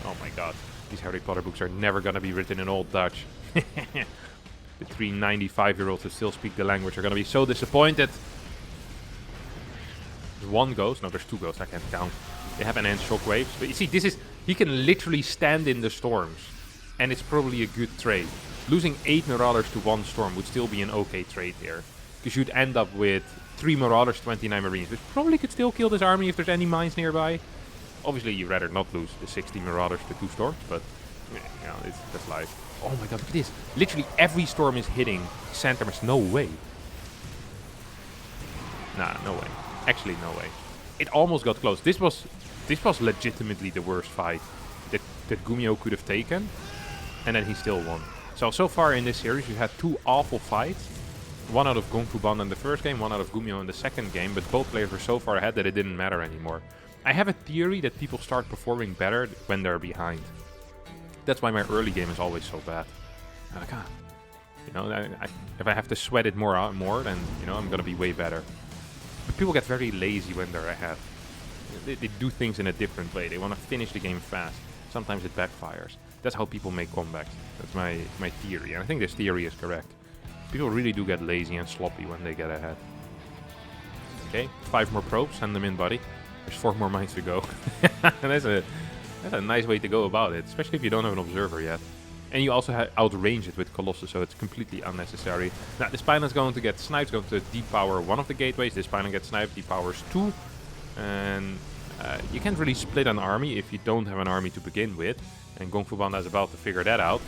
Oh my god. These Harry Potter books are never going to be written in Old Dutch. The 3 95-year-olds who still speak the language are going to be so disappointed. There's one ghost. No, there's two ghosts. I can't count. They have enhanced shockwaves. But you see, this is... He can literally stand in the storms. And it's probably a good trade. Losing 8 Marauders to 1 storm would still be an okay trade here. Because you'd end up with 3 Marauders, 29 Marines. Which probably could still kill this army if there's any mines nearby. Obviously, you'd rather not lose the 60 Marauders to 2 storms. But, you know, that's life. Oh my god, look at this. Literally every storm is hitting Santamers. No way. Nah, no way. Actually, no way. It almost got close. This was legitimately the worst fight that GUMIHO could have taken. And then he still won. So far in this series, you had 2 awful fights. One out of Kunfubanda in the first game, one out of GUMIHO in the second game. But both players were so far ahead that it didn't matter anymore. I have a theory that people start performing better when they're behind. That's why my early game is always so bad. I can't. You know, if I have to sweat it more, then, you know, I'm going to be way better. But people get very lazy when they're ahead. They do things in a different way. They want to finish the game fast. Sometimes it backfires. That's how people make comebacks. That's my theory. And I think this theory is correct. People really do get lazy and sloppy when they get ahead. Okay, 5 more probes. Send them in, buddy. There's 4 more mines to go. And that's a nice way to go about it, especially if you don't have an observer yet. And you also outrange it with Colossus, so it's completely unnecessary. Now, this Pylon's going to get sniped, going to depower one of the gateways. This Pylon gets sniped, depowers 2. And you can't really split an army if you don't have an army to begin with. And Kunfubanda is about to figure that out.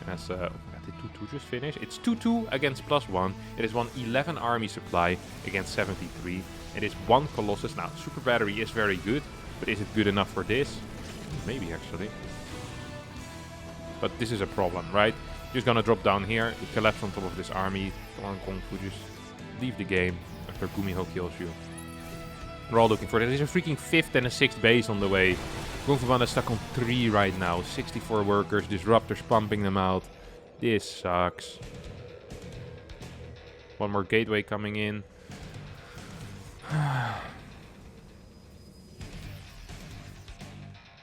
As did 2-2 just finish? It's 2-2 against +1. It is 11 army supply against 73. It is 1 Colossus. Now, Super Battery is very good, but is it good enough for this? Maybe, actually. But this is a problem, right? You're just gonna drop down here, you collapse on top of this army. Come on, Kung Fu, just leave the game after GUMIHO kills you. We're all looking for it. There's a freaking 5th and a 6th base on the way. Kunfubanda is stuck on 3 right now. 64 workers, disruptors pumping them out. This sucks. One more gateway coming in. How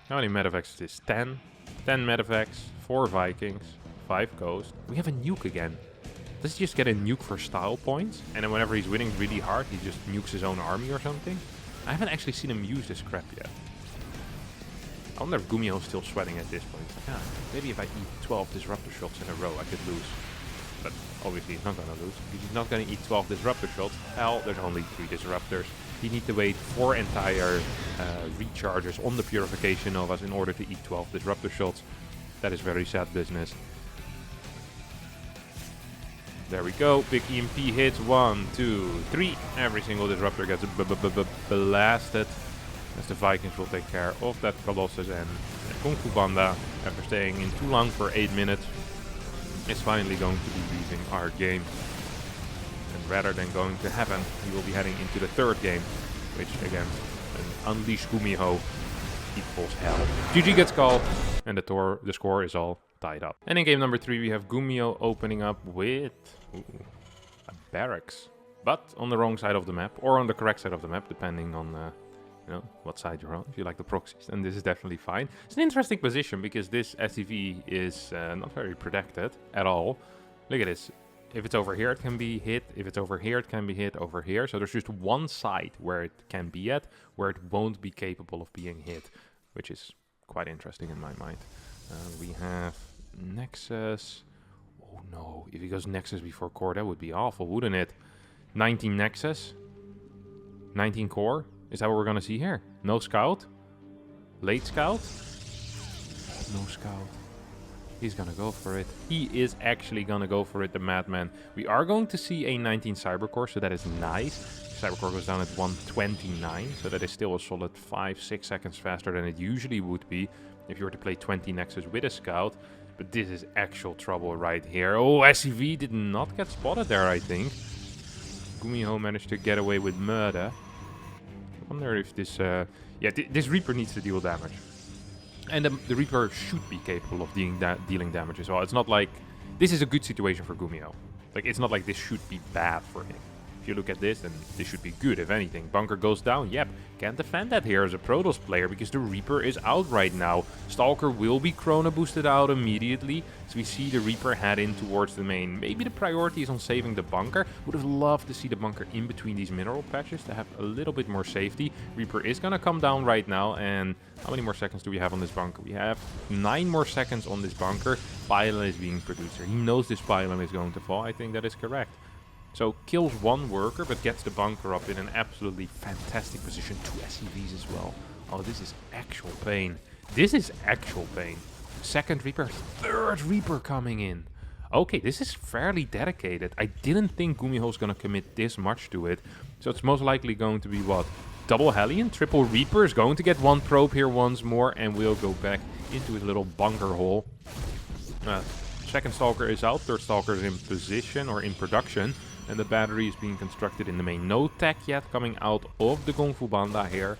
many medevacs is this? 10? 10 medevacs, 4 Vikings, 5 Ghosts. We have a nuke again. Does he just get a nuke for style points? And then whenever he's winning really hard, he just nukes his own army or something? I haven't actually seen him use this crap yet. I wonder if GUMIHO is still sweating at this point. Like, maybe if I eat 12 disruptor shots in a row, I could lose. But obviously he's not going to lose. Because he's not going to eat 12 disruptor shots. Hell, there's only 3 disruptors. He needs to wait 4 entire recharges on the Purification Novas in order to eat 12 disruptor shots. That is very sad business. There we go. Big EMP hits. 1, 2, 3. Every single disruptor gets blasted. As the Vikings will take care of that Colossus, and Kunfubanda, after staying in too long for 8 minutes, is finally going to be leaving our game. And rather than going to heaven, he will be heading into the 3rd game, which again, an Unleash GUMIHO equals hell. GG gets called, and the score is all tied up. And in game number 3, we have GUMIHO opening up with a barracks, but on the wrong side of the map, or on the correct side of the map, depending on you know, what side you're on, if you like the proxies, and this is definitely fine. It's an interesting position because this SCV is not very protected at all. Look at this. If it's over here, it can be hit. If it's over here, it can be hit over here. So there's just one side where it can be at, where it won't be capable of being hit, which is quite interesting in my mind. We have Nexus. Oh no, if he goes Nexus before core, that would be awful, wouldn't it? 19 Nexus, 19 core. Is that what we're gonna see here? No scout? Late scout? No scout. He's gonna go for it. He is actually gonna go for it, the madman. We are going to see a 19 Cybercore, so that is nice. Cybercore goes down at 129, so that is still a solid 5-6 seconds faster than it usually would be if you were to play 20 Nexus with a Scout. But this is actual trouble right here. Oh, SCV did not get spotted there, I think. GUMIHO managed to get away with murder. I wonder if this... this Reaper needs to deal damage. And the Reaper should be capable of dealing damage as well. It's not like... This is a good situation for GUMIHO. Like, it's not like this should be bad for him. If you look at this, then this should be good, if anything. Bunker goes down. Yep, can't defend that here as a Protoss player because the Reaper is out right now. Stalker will be Chrono boosted out immediately. So we see the Reaper head in towards the main. Maybe the priority is on saving the Bunker. Would have loved to see the Bunker in between these mineral patches to have a little bit more safety. Reaper is going to come down right now. And how many more seconds do we have on this Bunker? We have 9 more seconds on this Bunker. Pylon is being produced here. He knows this Pylon is going to fall. I think that is correct. So kills one worker, but gets the Bunker up in an absolutely fantastic position. 2 SCVs as well. Oh, this is actual pain. This is actual pain. Second Reaper, third Reaper coming in. Okay, this is fairly dedicated. I didn't think GUMIHO's gonna commit this much to it. So it's most likely going to be what? Double Hellion, triple Reaper is going to get one probe here once more, and we'll go back into his little bunker hole. Second Stalker is out, third Stalker is in position or in production. And the battery is being constructed in the main. No tech yet coming out of the Kunfubanda here.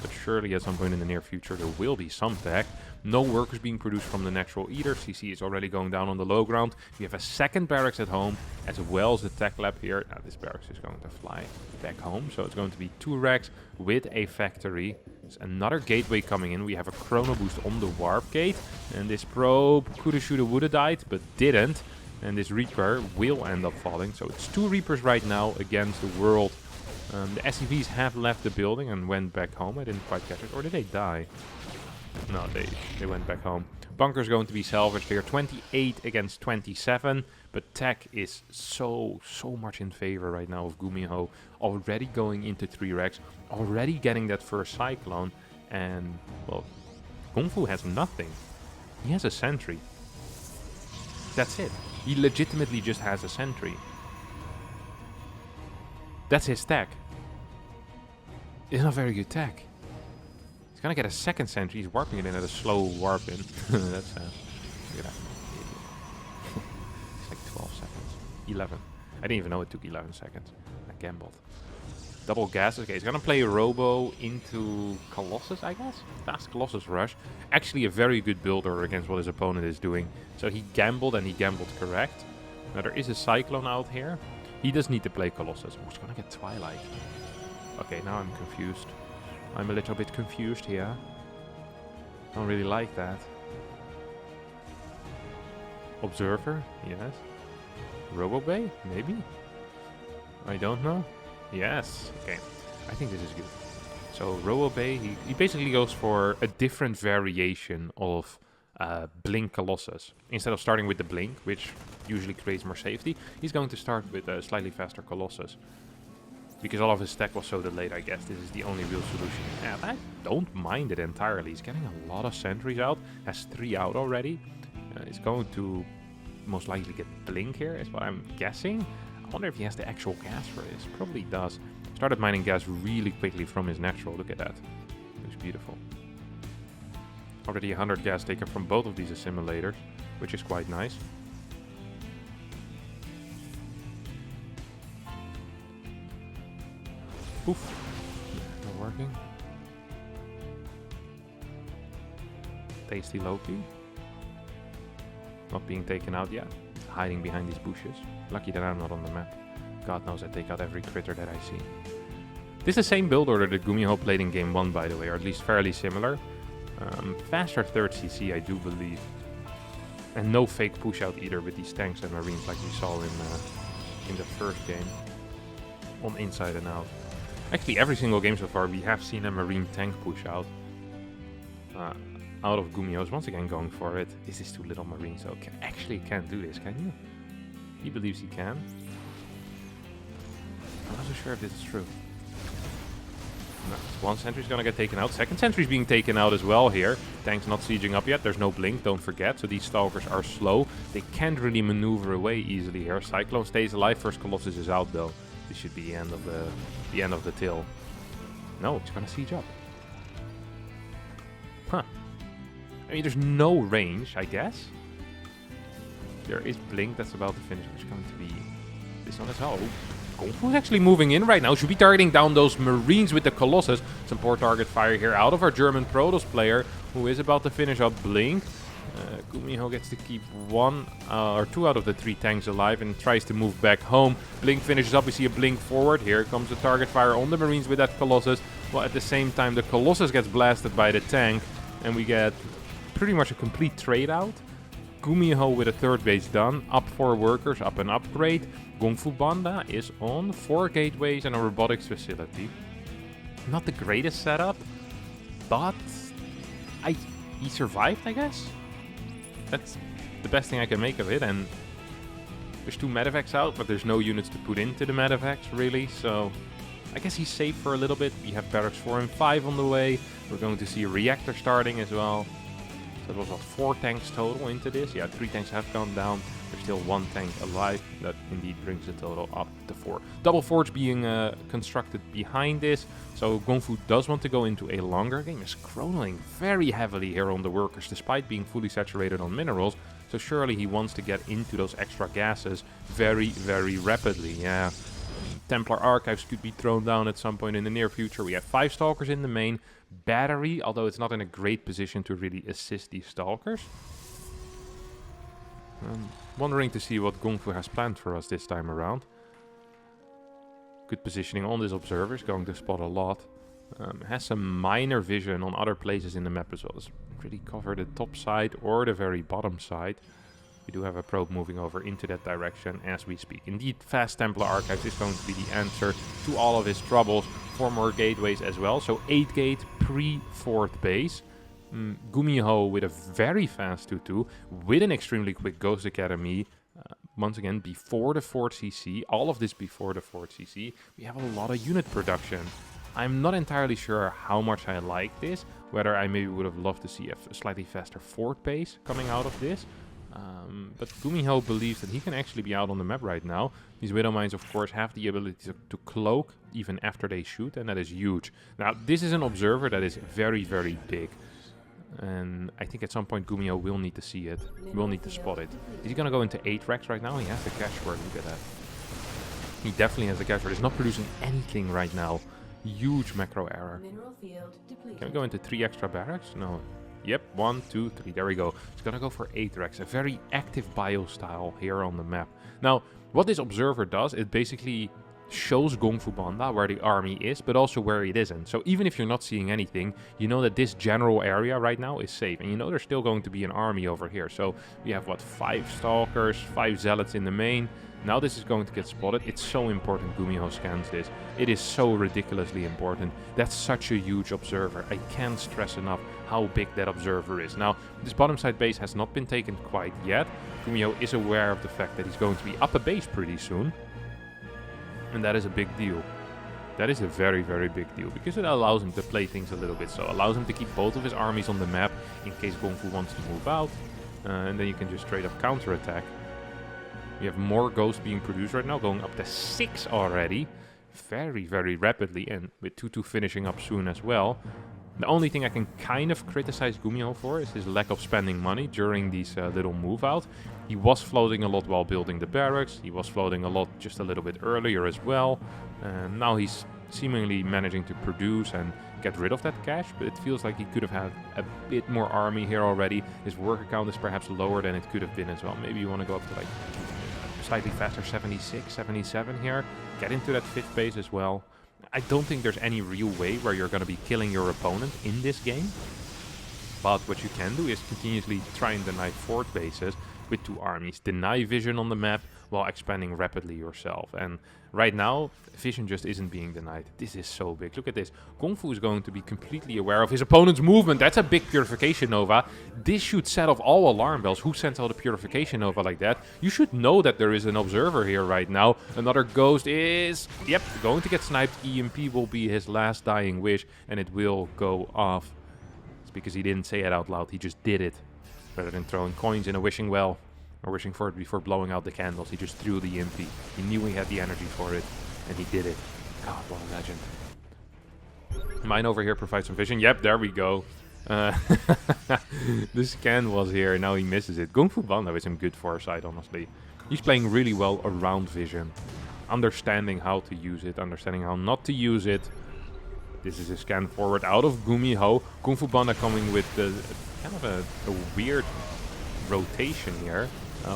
But surely at some point in the near future there will be some tech. No workers being produced from the natural eater. CC is already going down on the low ground. We have a second barracks at home as well as the tech lab here. Now this barracks is going to fly back home. So it's going to be 2 racks with a factory. There's another gateway coming in. We have a chrono boost on the warp gate. And this probe coulda, shoulda, woulda died, but didn't. And this Reaper will end up falling. So it's 2 Reapers right now against the world. The SCVs have left the building and went back home. I didn't quite catch it. Or did they die? No, they went back home. Bunker's going to be salvaged here. 28 against 27. But tech is so much in favor right now of GUMIHO. Already going into 3 racks. Already getting that first Cyclone. And, well, Kung-Fu has nothing. He has a sentry. That's it. He legitimately just has a sentry. That's his tech. It's not very good tech. He's gonna get a second sentry. He's warping it in at a slow warp in. That's sad. Look at that. It's like 12 seconds. 11. I didn't even know it took 11 seconds. I gambled. Double gas. Okay, he's gonna play Robo into Colossus, I guess? Fast Colossus Rush. Actually a very good build order against what his opponent is doing. So he gambled, and he gambled correct. Now there is a Cyclone out here. He does need to play Colossus. Oh, he's gonna get Twilight. Okay, now I'm confused. I'm a little bit confused here. Don't really like that. Observer? Yes. Robo Bay? Maybe? I don't know. Yes. Okay. I think this is good. So Robo Bay, he basically goes for a different variation of Blink Colossus. Instead of starting with the Blink, which usually creates more safety, he's going to start with a slightly faster Colossus. Because all of his tech was so delayed, I guess this is the only real solution. And I don't mind it entirely. He's getting a lot of sentries out. Has 3 out already. He's going to most likely get Blink here, is what I'm guessing. I wonder if he has the actual gas for this. Probably does. Started mining gas really quickly from his natural. Look at that. It was beautiful. Already 100 gas taken from both of these assimilators, which is quite nice. Oof. Not working. Tasty Loki. Not being taken out yet. Hiding behind these bushes. Lucky that I'm not on the map. God knows I take out every critter that I see. This is the same build order that GUMIHO played in game 1, by the way, or at least fairly similar. Faster 3rd CC, I do believe. And no fake push out either with these tanks and marines like we saw in the first game. On inside and out. Actually, every single game so far we have seen a marine tank push out. Out of GUMIHO's once again going for it. This is too little marine, so actually can't do this, can you? He believes he can. I'm not so sure if this is true. One sentry's gonna get taken out. Second sentry's being taken out as well here. Tank's not sieging up yet. There's no blink, don't forget. So these stalkers are slow. They can't really maneuver away easily here. Cyclone stays alive. First Colossus is out though. This should be the end of the till. No, it's gonna siege up. Huh. I mean, there's no range, I guess. There is blink that's about to finish, which is going to be this one as well. Kunfu is actually moving in right now. Should be targeting down those Marines with the Colossus. Some poor target fire here out of our German Protoss player, who is about to finish up blink. GUMIHO gets to keep 1 or 2 out of the 3 tanks alive and tries to move back home. Blink finishes up. We see a blink forward. Here comes the target fire on the Marines with that Colossus. Well, at the same time, the Colossus gets blasted by the tank, and we get pretty much a complete trade out. GUMIHO with a 3rd base done, up 4 workers, up an upgrade. Kunfubanda is on 4 gateways and a robotics facility. Not the greatest setup, but he survived, I guess. That's the best thing I can make of it. And there's 2 medevacs out, but there's no units to put into the medevacs really. So I guess he's safe for a little bit. We have barracks 4 and 5 on the way. We're going to see a reactor starting as well. So there was what, 4 tanks total into this. Yeah, 3 tanks have gone down. There's still 1 tank alive. That indeed brings the total up to 4. Double forge being constructed behind this. So Kunfu does want to go into a longer game. Is chronoing very heavily here on the workers, despite being fully saturated on minerals. So surely he wants to get into those extra gases very, very rapidly. Yeah. Templar Archives could be thrown down at some point in the near future. We have 5 Stalkers in the main. Battery, although it's not in a great position to really assist these Stalkers. Wondering to see what Kunfu has planned for us this time around. Good positioning on this observer, is going to spot a lot. Has some minor vision on other places in the map as well. Doesn't really cover the top side or the very bottom side. We do have a probe moving over into that direction as we speak. Indeed, fast Templar Archives is going to be the answer to all of his troubles. 4 more gateways as well, so 8 gate pre-4th base. GUMIHO with a very fast 2-2 with an extremely quick Ghost Academy. Once again, before the 4th CC, all of this before the 4th CC. We have a lot of unit production. I'm not entirely sure how much I like this, whether I maybe would have loved to see a slightly faster 4th base coming out of this. But GUMIHO believes that he can actually be out on the map right now. These Widow Mines, of course, have the ability to cloak even after they shoot, and that is huge. Now, this is an observer that is very, very big. And I think at some point GUMIHO will need to see it, will need to spot it. Is he going to go into 8 racks right now? He has the cash for it, look at that. He definitely has the cash for it. He's not producing anything right now. Huge macro error. Can we go into 3 extra barracks? No. Yep, 1, 2, 3, there we go. He's going to go for 8 racks, a very active bio style here on the map. Now, what this observer does, it basically shows Kunfubanda where the army is, but also where it isn't. So even if you're not seeing anything, you know that this general area right now is safe. And you know there's still going to be an army over here. So we have, what, 5 Stalkers, 5 Zealots in the main. Now this is going to get spotted. It's so important GUMIHO scans this. It is so ridiculously important. That's such a huge observer. I can't stress enough how big that observer is. Now, this bottom side base has not been taken quite yet. GUMIHO is aware of the fact that he's going to be up a base pretty soon. And that is a big deal. That is a very, very big deal, because it allows him to play things a little bit. So allows him to keep both of his armies on the map in case Kunfu wants to move out. And then you can just straight up counterattack. We have more ghosts being produced right now, going up to 6 already. Very, very rapidly, and with 2-2 finishing up soon as well. The only thing I can kind of criticize GUMIHO for is his lack of spending money during these little move out. He was floating a lot while building the barracks. He was floating a lot just a little bit earlier as well. And now he's seemingly managing to produce and get rid of that cash, but it feels like he could have had a bit more army here already. His worker count is perhaps lower than it could have been as well. Maybe you want to go up to like slightly faster 76, 77 here. Get into that 5th base as well. I don't think there's any real way where you're going to be killing your opponent in this game. But what you can do is continuously try and deny 4th bases with 2 armies. Deny vision on the map. while expanding rapidly yourself. And right now, vision just isn't being denied. This is so big. Look at this. Kungfu is going to be completely aware of his opponent's movement. That's a big Purification Nova. This should set off all alarm bells. Who sent out a Purification Nova like that? You should know that there is an observer here right now. Another ghost is, yep, going to get sniped. EMP will be his last dying wish, and it will go off. It's because he didn't say it out loud. He just did it. Rather than throwing coins in a wishing well, or wishing for it before blowing out the candles, he just threw the EMP. He knew he had the energy for it, and he did it. God, what a legend. Mine over here provides some vision. Yep, there we go. The scan was here, now he misses it. Kunfubanda with some good foresight, honestly. He's playing really well around vision. Understanding how to use it, understanding how not to use it. This is a scan forward out of GUMIHO. Kunfubanda coming with the kind of a weird rotation here,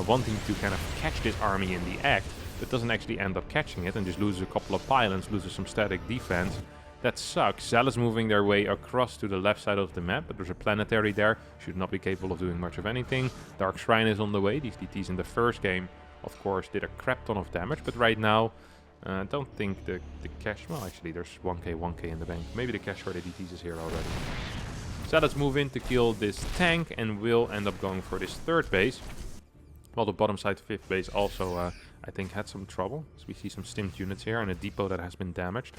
wanting to kind of catch this army in the act, but doesn't actually end up catching it and just loses a couple of pylons, loses some static defense. That sucks. Zealots moving their way across to the left side of the map, but there's a planetary there. Should not be capable of doing much of anything. Dark Shrine is on the way. These DTs in the first game, of course, did a crap ton of damage, but right now, I don't think the cash... Well, actually, there's 1k in the bank. Maybe the cash for the DTs is here already. So let's move in to kill this tank, and we'll end up going for this third base. While the bottom side fifth base also, I think, had some trouble. So we see some stimmed units here and a depot that has been damaged.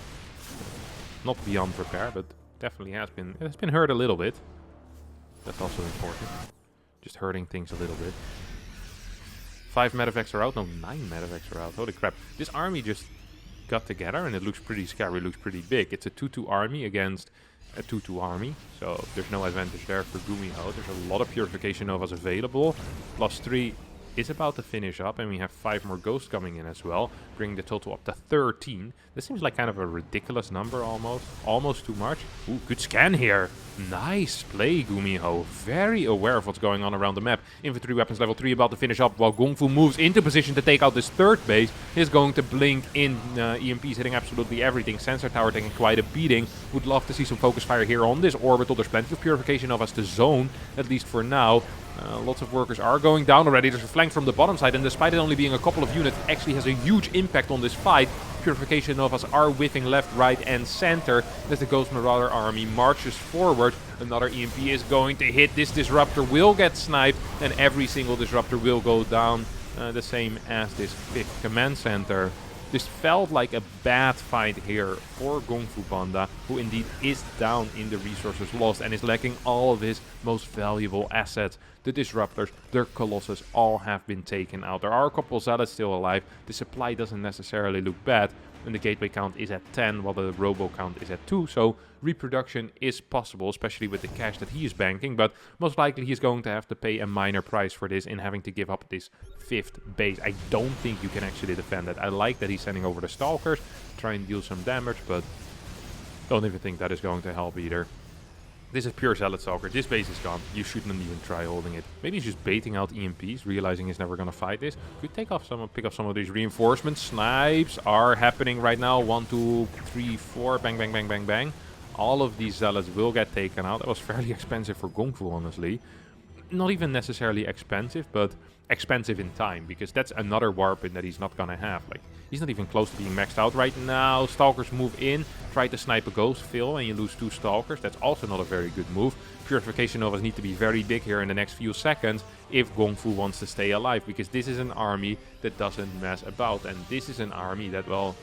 Not beyond repair, but definitely has been hurt a little bit. That's also important. Just hurting things a little bit. 5 medevacs are out. No, 9 medevacs are out. Holy crap. This army just got together and it looks pretty scary. It looks pretty big. It's a 2-2 army against a 2-2 army. So there's no advantage there for GUMIHO. There's a lot of Purification Novas available. +3 is about to finish up, and we have 5 more ghosts coming in as well, bringing the total up to 13. This seems like kind of a ridiculous number almost too much. Ooh, good scan here. Nice play, GUMIHO. Very aware of what's going on around the map. Infantry weapons level 3 about to finish up, while Kungfu moves into position to take out this third base. He's going to blink in. EMP's hitting absolutely everything. Sensor tower taking quite a beating. Would love to see some focus fire here on this orbital. There's plenty of Purification of us to zone, at least for now. Lots of workers are going down already. There's a flank from the bottom side, and despite it only being a couple of units, it actually has a huge impact on this fight. Purification Novas are whiffing left, right, and center as the Ghost Marauder army marches forward. Another EMP is going to hit. This disruptor will get sniped, and every single disruptor will go down, the same as this 5th command center. This felt like a bad fight here for Kunfubanda, who indeed is down in the resources lost and is lacking all of his most valuable assets. The disruptors, their colossus, all have been taken out. There are a couple of zealots still alive. The supply doesn't necessarily look bad, and the gateway count is at 10 while the robo count is at 2, so reproduction is possible, especially with the cash that he is banking, but most likely he's going to have to pay a minor price for this in having to give up this 5th base. I don't think you can actually defend it. I like that he's sending over the Stalkers, try and deal some damage, but don't even think that is going to help either. This is pure Zealot Stalker. This base is gone. You shouldn't even try holding it. Maybe he's just baiting out EMPs, realizing he's never going to fight this. Could pick up some of these reinforcements. Snipes are happening right now. 1, 2, 3, 4. Bang, bang, bang, bang, bang. All of these Zealots will get taken out. That was fairly expensive for Kungfu, honestly. Not even necessarily expensive, but expensive in time, because that's another weapon that he's not going to have. Like, he's not even close to being maxed out right now. Stalkers move in, try to snipe a ghost, fail, and you lose 2 Stalkers. That's also not a very good move. Purification Novas need to be very big here in the next few seconds if Kungfu wants to stay alive, because this is an army that doesn't mess about, and this is an army that, well,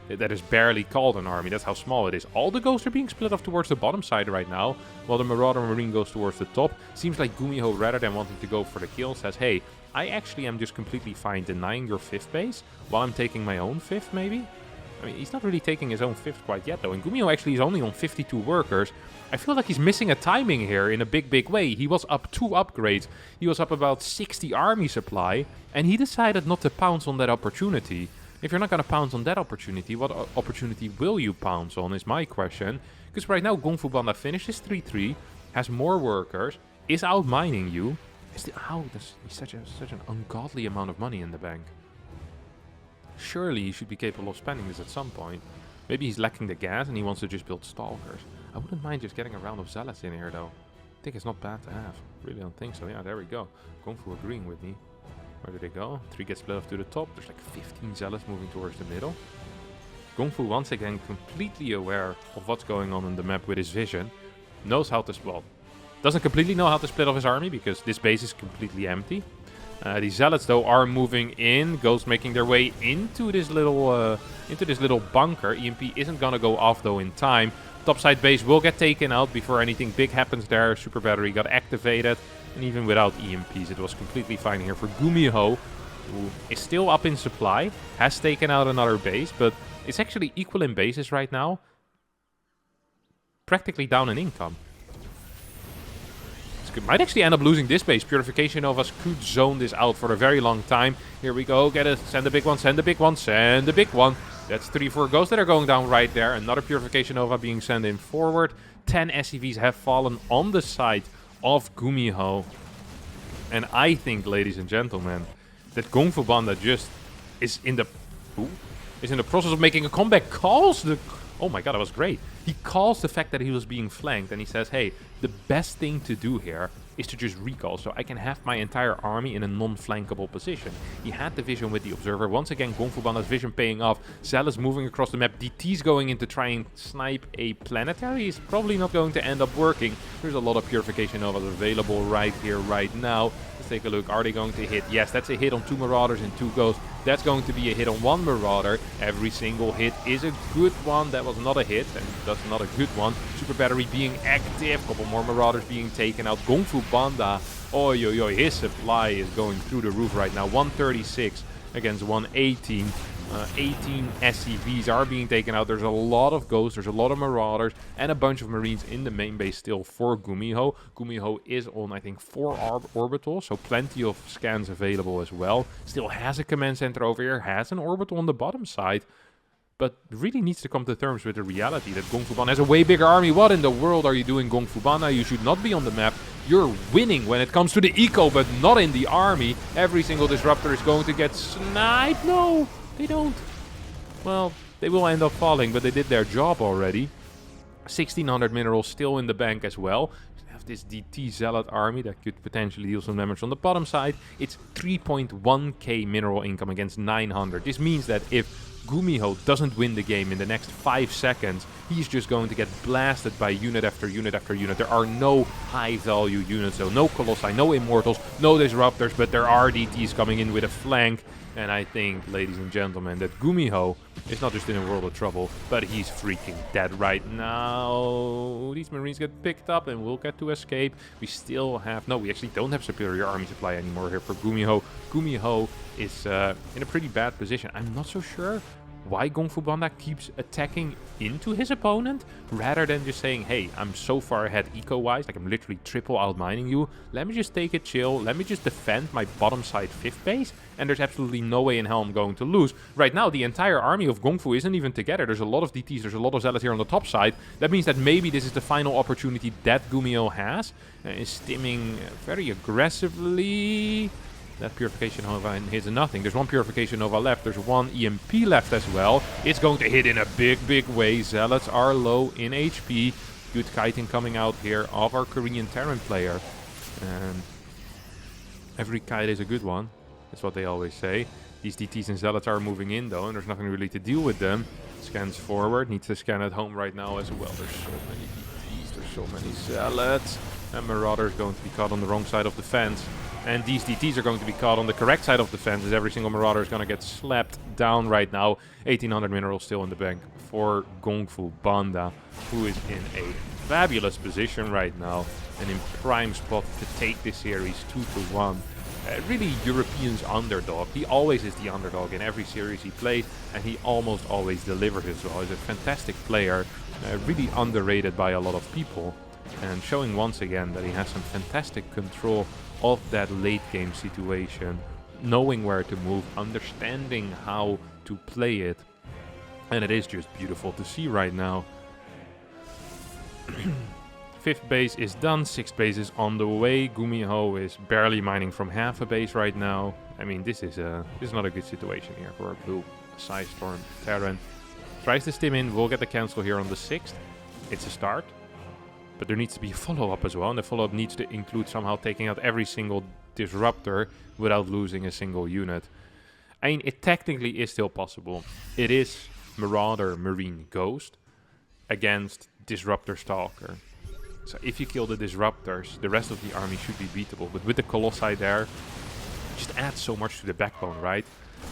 that is barely called an army. That's how small it is. All the ghosts are being split off towards the bottom side right now, while the Marauder Marine goes towards the top. Seems like GUMIHO, rather than wanting to go for the kill, says, hey, I actually am just completely fine denying your 5th base while I'm taking my own 5th, maybe? I mean, he's not really taking his own 5th quite yet, though. And GUMIHO actually is only on 52 workers. I feel like he's missing a timing here in a big way. He was up 2 upgrades. He was up about 60 army supply, and he decided not to pounce on that opportunity. If you're not going to pounce on that opportunity, what opportunity will you pounce on is my question. Because right now, Kunfubanda finishes 3-3, has more workers, is out mining you. How does he such an ungodly amount of money in the bank? Surely he should be capable of spending this at some point. Maybe he's lacking the gas and he wants to just build Stalkers. I wouldn't mind just getting a round of Zealots in here, though. I think it's not bad to have. Really don't think so. Yeah, there we go. Kungfu agreeing with me. Where do they go? 3 get split off to the top. There's like 15 zealots moving towards the middle. Kungfu once again completely aware of what's going on in the map with his vision. Knows how to, well, doesn't completely know how to split off his army because this base is completely empty. The zealots though are moving in. Ghosts making their way into this little bunker. EMP isn't gonna go off though in time. Topside base will get taken out before anything big happens there. Super battery got activated. And even without EMPs, it was completely fine here for GUMIHO, who is still up in supply. Has taken out another base, but it's actually equal in bases right now. Practically down in income. Might actually end up losing this base. Purification Novas could zone this out for a very long time. Here we go. Get it. Send the big one. Send the big one. Send the big one. That's 3-4 ghosts that are going down right there. Another Purification Nova being sent in forward. 10 SCVs have fallen on the side of GUMIHO. And I think, ladies and gentlemen, that Kunfubanda just is in the process of making a comeback. Calls the... Oh my god, that was great. He calls the fact that he was being flanked and he says, hey, the best thing to do here is to just recall so I can have my entire army in a non-flankable position. He had the vision with the observer. Once again, Kunfubanda's vision paying off. Zealous moving across the map. DT's going in to try and snipe a planetary. Is probably not going to end up working. There's a lot of Purification Novas available right here, right now. Let's take a look. Are they going to hit? Yes, that's a hit on 2 Marauders and 2 Ghosts. That's going to be a hit on 1 Marauder. Every single hit is a good one. That was not a hit, and that's not a good one. Super Battery being active. Couple more Marauders being taken out. Kunfubanda, oi, oi, oi, his supply is going through the roof right now. 136 against 118. 18 SCVs are being taken out. There's a lot of Ghosts, there's a lot of Marauders, and a bunch of Marines in the main base still for GUMIHO. GUMIHO is on, I think, 4 orbitals, so plenty of scans available as well. Still has a command center over here, has an orbital on the bottom side, but really needs to come to terms with the reality that Kunfubanda has a way bigger army. What in the world are you doing, Kunfubanda? You should not be on the map. You're winning when it comes to the eco, but not in the army. Every single disruptor is going to get sniped. No! They don't. Well, they will end up falling, but they did their job already. 1600 minerals still in the bank as well. We have this DT Zealot army that could potentially deal some damage on the bottom side. It's 3.1k mineral income against 900. This means that if GUMIHO doesn't win the game in the next 5 seconds, he's just going to get blasted by unit after unit after unit. There are no high-value units, so no Colossi, no Immortals, no Disruptors, but there are DTs coming in with a flank. And I think, ladies and gentlemen, that GUMIHO is not just in a world of trouble, but he's freaking dead right now. These Marines get picked up and we'll get to escape. We still have... No, we actually don't have superior army supply anymore here for GUMIHO. GUMIHO is in a pretty bad position. I'm not so sure why Kunfubanda keeps attacking into his opponent rather than just saying, hey, I'm so far ahead eco-wise, like I'm literally triple outmining you. Let me just take it chill. Let me just defend my bottom side 5th base, and there's absolutely no way in hell I'm going to lose. Right now, the entire army of Kungfu isn't even together. There's a lot of DTs, there's a lot of Zealots here on the top side. That means that maybe this is the final opportunity that GUMIHO has. Is stimming very aggressively. That Purification Nova hits nothing. There's 1 Purification Nova left. There's 1 EMP left as well. It's going to hit in a big, big way. Zealots are low in HP. Good kiting coming out here of our Korean Terran player. And every kite is a good one. That's what they always say. These DTs and Zealots are moving in though, and there's nothing really to deal with them. Scans forward. Needs to scan at home right now as well. There's so many DTs. There's so many Zealots. And Marauder is going to be caught on the wrong side of the fence. And these DTs are going to be caught on the correct side of the fence, as every single Marauder is going to get slapped down right now. 1800 minerals still in the bank for Kunfubanda, who is in a fabulous position right now and in prime spot to take this series 2-1. Really European's underdog. He always is the underdog in every series he plays, and he almost always delivers as well. He's a fantastic player, really underrated by a lot of people, and showing once again that he has some fantastic control of that late game situation, knowing where to move, understanding how to play it, and it is just beautiful to see right now. 5th base is done, 6th base is on the way. GUMIHO is barely mining from half a base right now. I mean, this is not a good situation here for a blue Psystorm Terran. Tries to stim in, we'll get the cancel here on the 6th. It's a start. But there needs to be a follow-up as well, and the follow-up needs to include somehow taking out every single Disruptor without losing a single unit. I mean, it technically is still possible. It is Marauder, Marine, Ghost against Disruptor, Stalker. So if you kill the Disruptors, the rest of the army should be beatable. But with the Colossi there, it just adds so much to the backbone, right?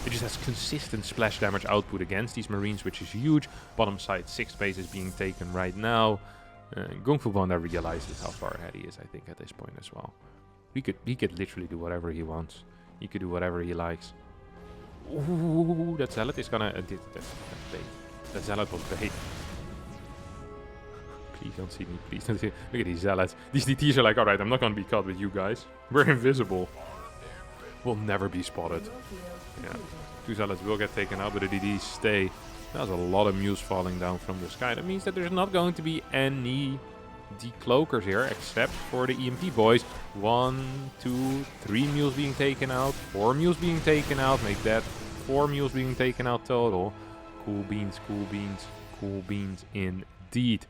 It just has consistent splash damage output against these Marines, which is huge. Bottom side, 6 base is being taken right now. Kunfubanda realizes how far ahead he is, I think, at this point as well. He could literally do whatever he wants. He could do whatever he likes. Ooh, that Zealot is gonna... that's bait. That Zealot was bait. Please don't see me, please don't see me. Look at these Zealots. These DTs are like, alright, I'm not gonna be caught with you guys. We're invisible. We'll never be spotted. Yeah, 2 Zealots will get taken out, but the DDs stay. There's a lot of Muse falling down from the sky. That means that there's not going to be any decloakers here, except for the EMP boys. 1, 2, 3 Mules being taken out, 4 Mules being taken out. Make that 4 Mules being taken out total. Cool beans, cool beans, cool beans indeed.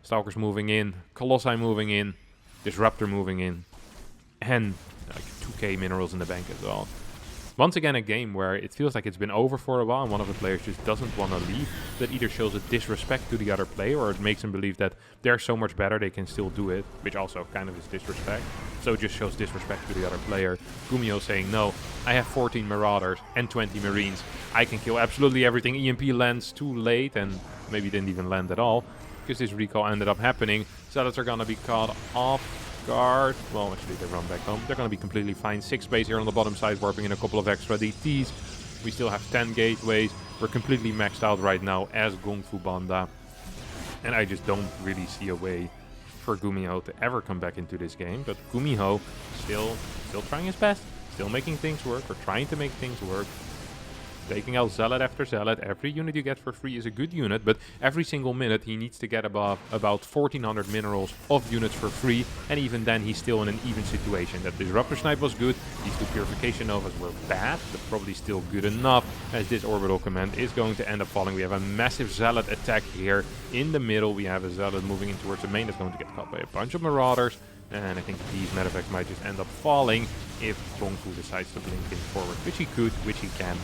Stalkers moving in, Colossi moving in, Disruptor moving in, and like 2k minerals in the bank as well. Once again, a game where it feels like it's been over for a while and one of the players just doesn't want to leave. That either shows a disrespect to the other player or it makes them believe that they're so much better they can still do it, which also kind of is disrespect. So it just shows disrespect to the other player. GUMIHO saying, no, I have 14 Marauders and 20 Marines. I can kill absolutely everything. EMP lands too late and maybe didn't even land at all because this recall ended up happening. Zealots are going to be caught off guard. Well, actually, they run back home. They're going to be completely fine. 6 base here on the bottom side, warping in a couple of extra DTs. We still have 10 gateways. We're completely maxed out right now as Kunfubanda. And I just don't really see a way for GUMIHO to ever come back into this game. But GUMIHO still trying his best. Still making things work, or trying to make things work. Taking out Zealot after Zealot. Every unit you get for free is a good unit, but every single minute he needs to get about 1400 minerals of units for free, and even then he's still in an even situation. That Disruptor Snipe was good, these 2 Purification Novas were bad, but probably still good enough, as this Orbital Command is going to end up falling. We have a massive Zealot attack here in the middle. We have a Zealot moving in towards the main that's going to get caught by a bunch of Marauders. And I think these medevacts might just end up falling if Kunfu decides to blink in forward, which he could, which he can,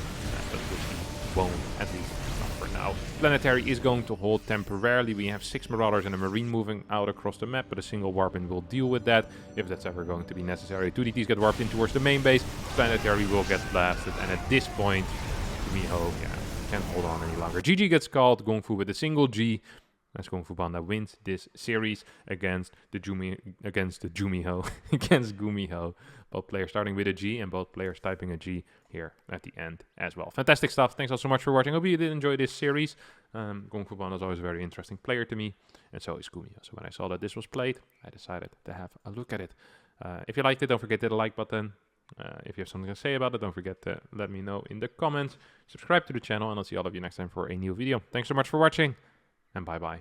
but which he won't, at least not for now. Planetary is going to hold temporarily. We have 6 Marauders and a Marine moving out across the map, but a single warp-in will deal with that, if that's ever going to be necessary. 2 DTs get warped in towards the main base. Planetary will get blasted, and at this point, GUMIHO, can't hold on any longer. GG gets called, Kunfu with a single G. As Kunfubanda wins this series against GUMIHO, against GUMIHO. Both players starting with a G and both players typing a G here at the end as well. Fantastic stuff. Thanks all so much for watching. Hope you did enjoy this series. Kunfubanda is always a very interesting player to me, and so is GUMIHO. So when I saw that this was played, I decided to have a look at it. If you liked it, don't forget to hit the like button. If you have something to say about it, don't forget to let me know in the comments. Subscribe to the channel, and I'll see all of you next time for a new video. Thanks so much for watching, and bye-bye.